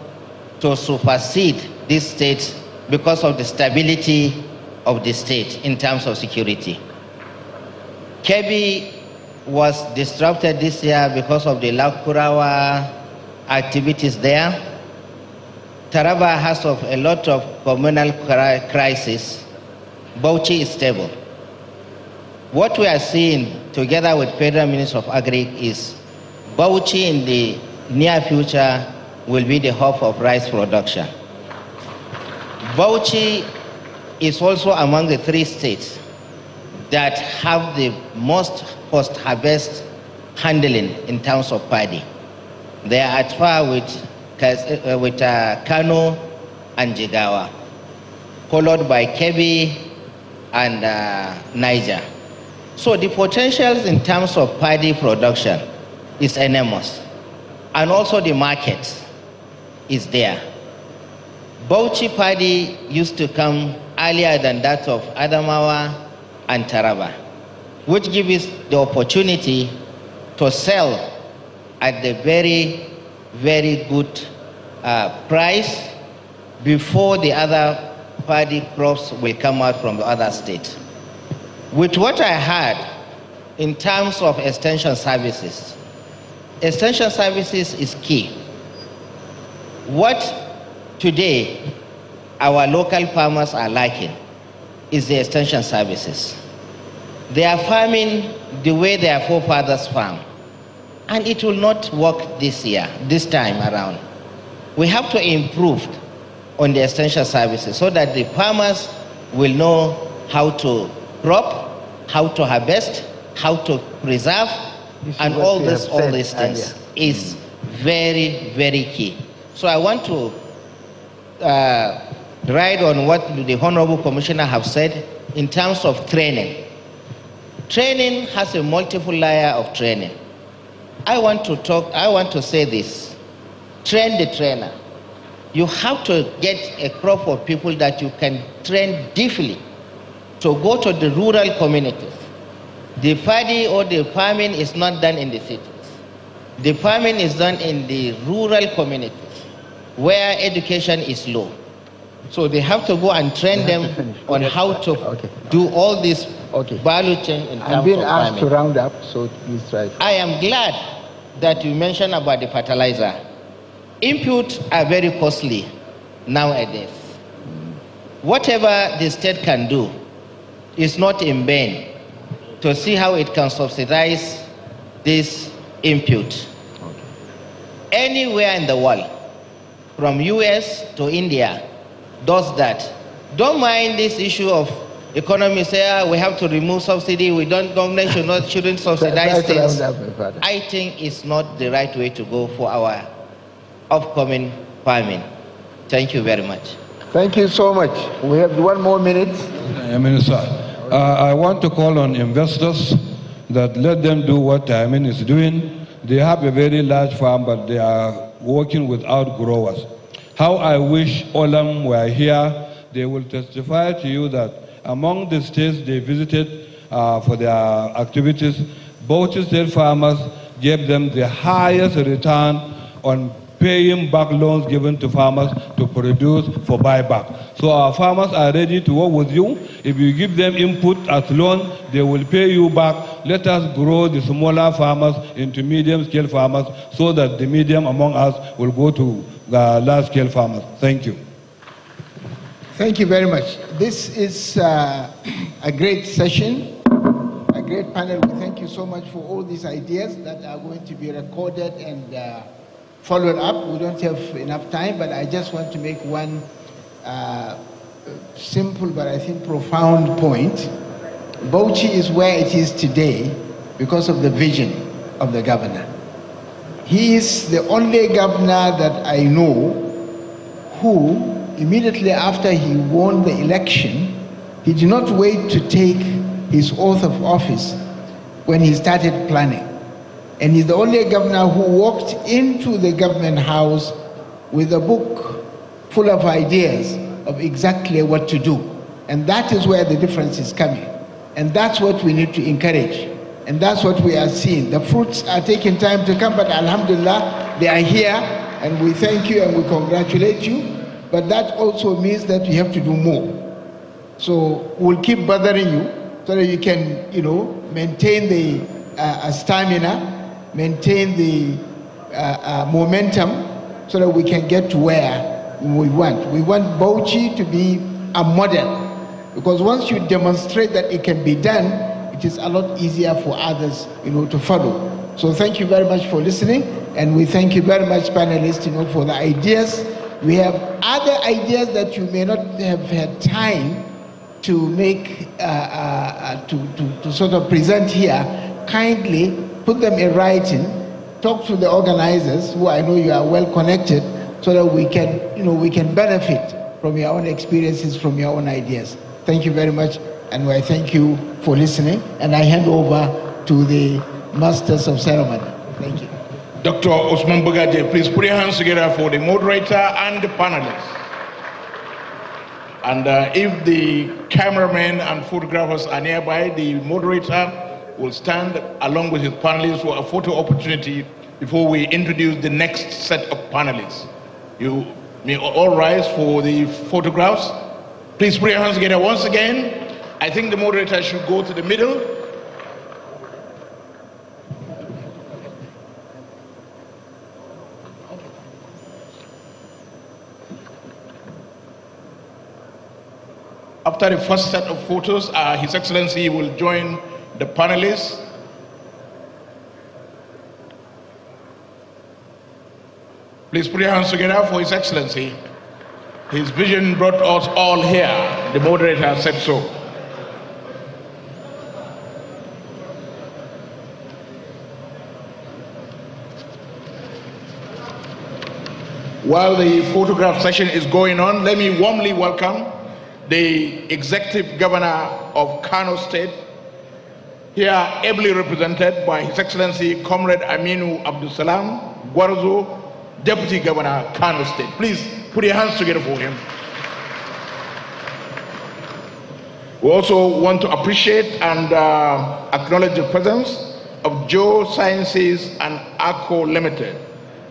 to supersede these states because of the stability of the state in terms of security. Kebbi was disrupted this year because of the Lakurawa activities there. Taraba has a lot of communal crisis. Bauchi is stable. What we are seeing together with Federal Ministry of Agri is Bauchi in the near future will be the hub of rice production. Bauchi is also among the 3 states that have the most post-harvest handling in terms of paddy. They are at par with Kano and Jigawa, followed by Kebbi and Niger. So the potentials in terms of paddy production is enormous. And also the market is there. Bauchi paddy used to come earlier than that of Adamawa and Taraba, which gives us the opportunity to sell at the very, very good price before the other paddy crops will come out from the other states. With what I heard in terms of extension services is key. What today our local farmers are lacking is the extension services. They are farming the way their forefathers farmed, and it will not work this time around. We have to improve on the extension services so that the farmers will know how to crop, how to harvest, how to preserve, and all these things is very, very key. So I want to ride on what the Honorable Commissioner have said in terms of training. Training has a multiple layer of training. I want to say this. Train the trainer. You have to get a crop of people that you can train deeply to go to the rural communities. The paddy or the farming is not done in the cities. The farming is done in the rural communities where education is low. So they have to go and train them on how to do all this value chain in terms of farming. I'm being asked to round up, so please try. I am glad that you mentioned about the fertilizer. Inputs are very costly nowadays. Whatever the state can do is not in vain to see how it can subsidize this input. Anywhere in the world, from US to India, does that. Don't mind this issue of economy, say we have to remove subsidy, government shouldn't subsidize things. I think it's not the right way to go for our upcoming farming. Thank you very much. Thank you so much. We have 1 more minute. Minister, I want to call on investors that let them do what Tamin is doing. They have a very large farm, but they are working without growers. How I wish Olam were here. They will testify to you that among the states they visited for their activities, Bauchi state farmers gave them the highest return on paying back loans given to farmers to produce for buyback. So our farmers are ready to work with you. If you give them input as loan, they will pay you back. Let us grow the smaller farmers into medium-scale farmers so that the medium among us will go to the large-scale farmers. Thank you. Thank you very much. This is a great session, a great panel. We thank you so much for all these ideas that are going to be recorded and followed up. We don't have enough time, but I just want to make one simple but I think profound point. Bauchi is where it is today because of the vision of the governor. He is the only governor that I know who, immediately after he won the election, he did not wait to take his oath of office when he started planning. And he's the only governor who walked into the government house with a book full of ideas of exactly what to do. And that is where the difference is coming. And that's what we need to encourage. And that's what we are seeing. The fruits are taking time to come, but alhamdulillah, they are here. And we thank you and we congratulate you. But that also means that you have to do more. So we'll keep bothering you so that you can, maintain the stamina, maintain the momentum so that we can get to where we want. We want Bauchi to be a model, because once you demonstrate that it can be done, it is a lot easier for others, to follow. So thank you very much for listening, and we thank you very much, panelists, for the ideas. We have other ideas that you may not have had time to make, to sort of present here, kindly put them in writing, talk to the organizers, who I know you are well connected, so that we can, we can benefit from your own experiences, from your own ideas. Thank you very much, and I thank you for listening, and I hand over to the Masters of Ceremony. Thank you. Dr. Osman Bugaje, please put your hands together for the moderator and the panelists. And if the cameramen and photographers are nearby, the moderator will stand along with his panelists for a photo opportunity before we introduce the next set of panelists. You may all rise for the photographs. Please put your hands together once again. I think the moderator should go to the middle. After the first set of photos, His Excellency will join the panelists. Please put your hands together for His Excellency. His vision brought us all here. The moderator said so. While the photograph session is going on, let me warmly welcome the Executive Governor of Kano State, here ably represented by His Excellency Comrade Aminu Abdul Salam Gwarzo, Deputy Governor, Kano State. Please put your hands together for him. We also want to appreciate and acknowledge the presence of Joe Sciences and Arco Limited.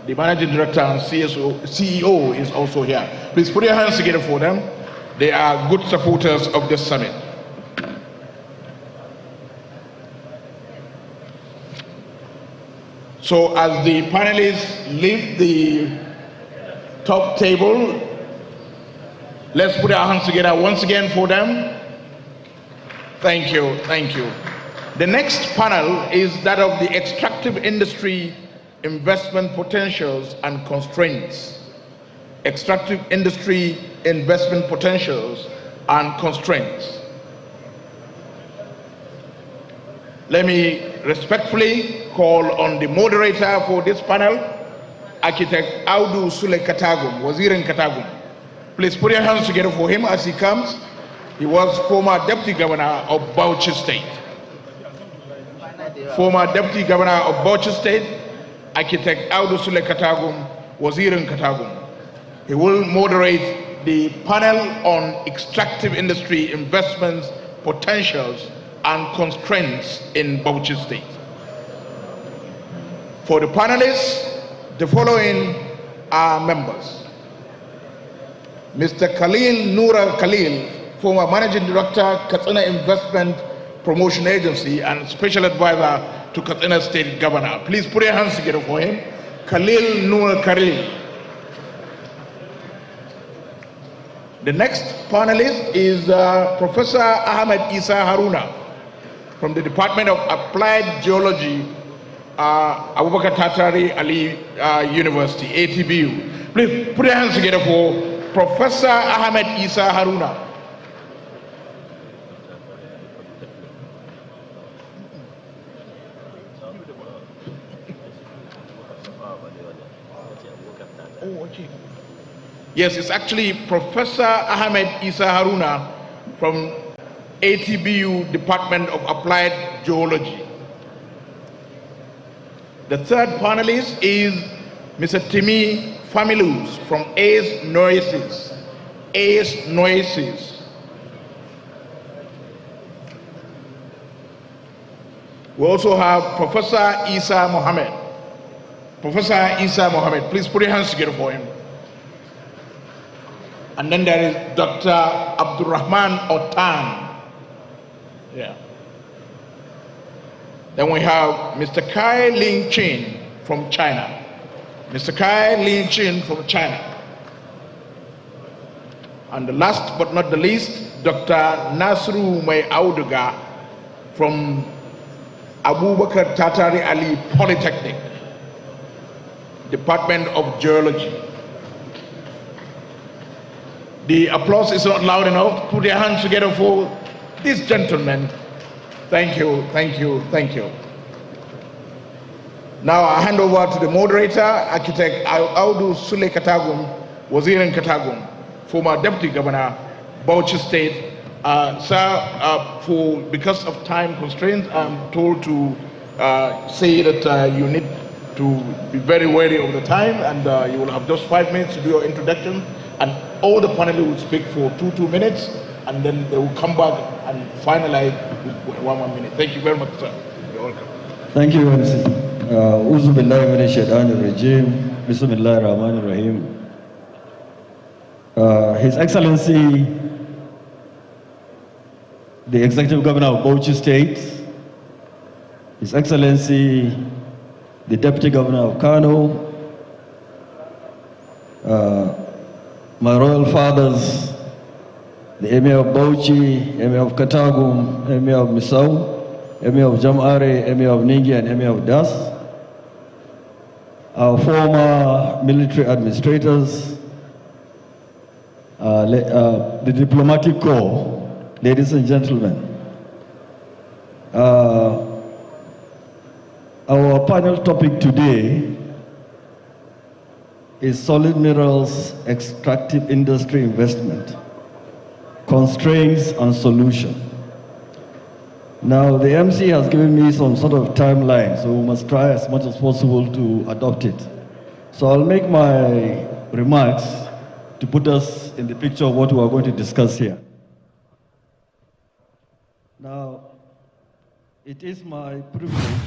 The Managing Director and CEO is also here. Please put your hands together for them. They are good supporters of this summit. So as the panelists leave the top table, let's put our hands together once again for them. Thank you, thank you. The next panel is that of the extractive industry investment potentials and constraints. Extractive industry investment potentials and constraints. Let me respectfully call on the moderator for this panel, Architect Audu Sule Katagum, Wazirin Katagum. Please put your hands together for him as he comes. He was former Deputy Governor of Bauchi State. Former Deputy Governor of Bauchi State, Architect Audu Sule Katagum, Wazirin Katagum. He will moderate the panel on extractive industry investments, potentials, and constraints in Bauchi State. For the panelists, the following are members. Mr. Khalil Noura Khalil, former Managing Director, Katsina Investment Promotion Agency and Special Advisor to Katsina State Governor. Please put your hands together for him. Khalil Noura Khalil. The next panelist is Professor Ahmed Isa Haruna from the Department of Applied Geology, Abubakar Tatari Ali University, ATBU. Please put your hands together for Professor Ahmed Isa Haruna. Yes, it's actually Professor Ahmed Isa Haruna from ATBU Department of Applied Geology. The third panelist is Mr. Timi Familus from ACE Noises. ACE Noises. We also have Professor Isa Mohammed. Professor Isa Mohammed, please put your hands together for him. And then there is Dr. Abdurrahman Otan. Yeah. Then we have Mr. Kai Ling Chin from China. Mr. Kai Ling Chin from China. And the last but not the least, Dr. Nasru May Auduga from Abubakar Tatari Ali Polytechnic, Department of Geology. The applause is not loud enough. Put your hands together for this gentleman. Thank you, thank you, thank you. Now I hand over to the moderator, Architect Audu Sule Katagum, Wazir in Katagum, former Deputy Governor, Bauchi State. Sir, because of time constraints, I'm told to say that you need to be very wary of the time, and you will have just 5 minutes to do your introduction, and all the panelists will speak for two minutes, and then they will come back and finalize with 1 minute. Thank you very much, sir. You're welcome. Thank you, MC. Uzu billahi minash shaitanir rajim. Bismillahir rahmanir rahim. His Excellency, the Executive Governor of Bauchi State, His Excellency, the Deputy Governor of Kano, my royal fathers, the Emir of Bauchi, Emir of Katagum, Emir of Misau, Emir of Jamare, Emir of Ningi, and Emir of Das, our former military administrators, the diplomatic corps, ladies and gentlemen. Our panel topic today is solid minerals extractive industry investment, constraints and solution. Now, the MC has given me some sort of timeline, so we must try as much as possible to adopt it. So I'll make my remarks to put us in the picture of what we are going to discuss here. Now, it is my privilege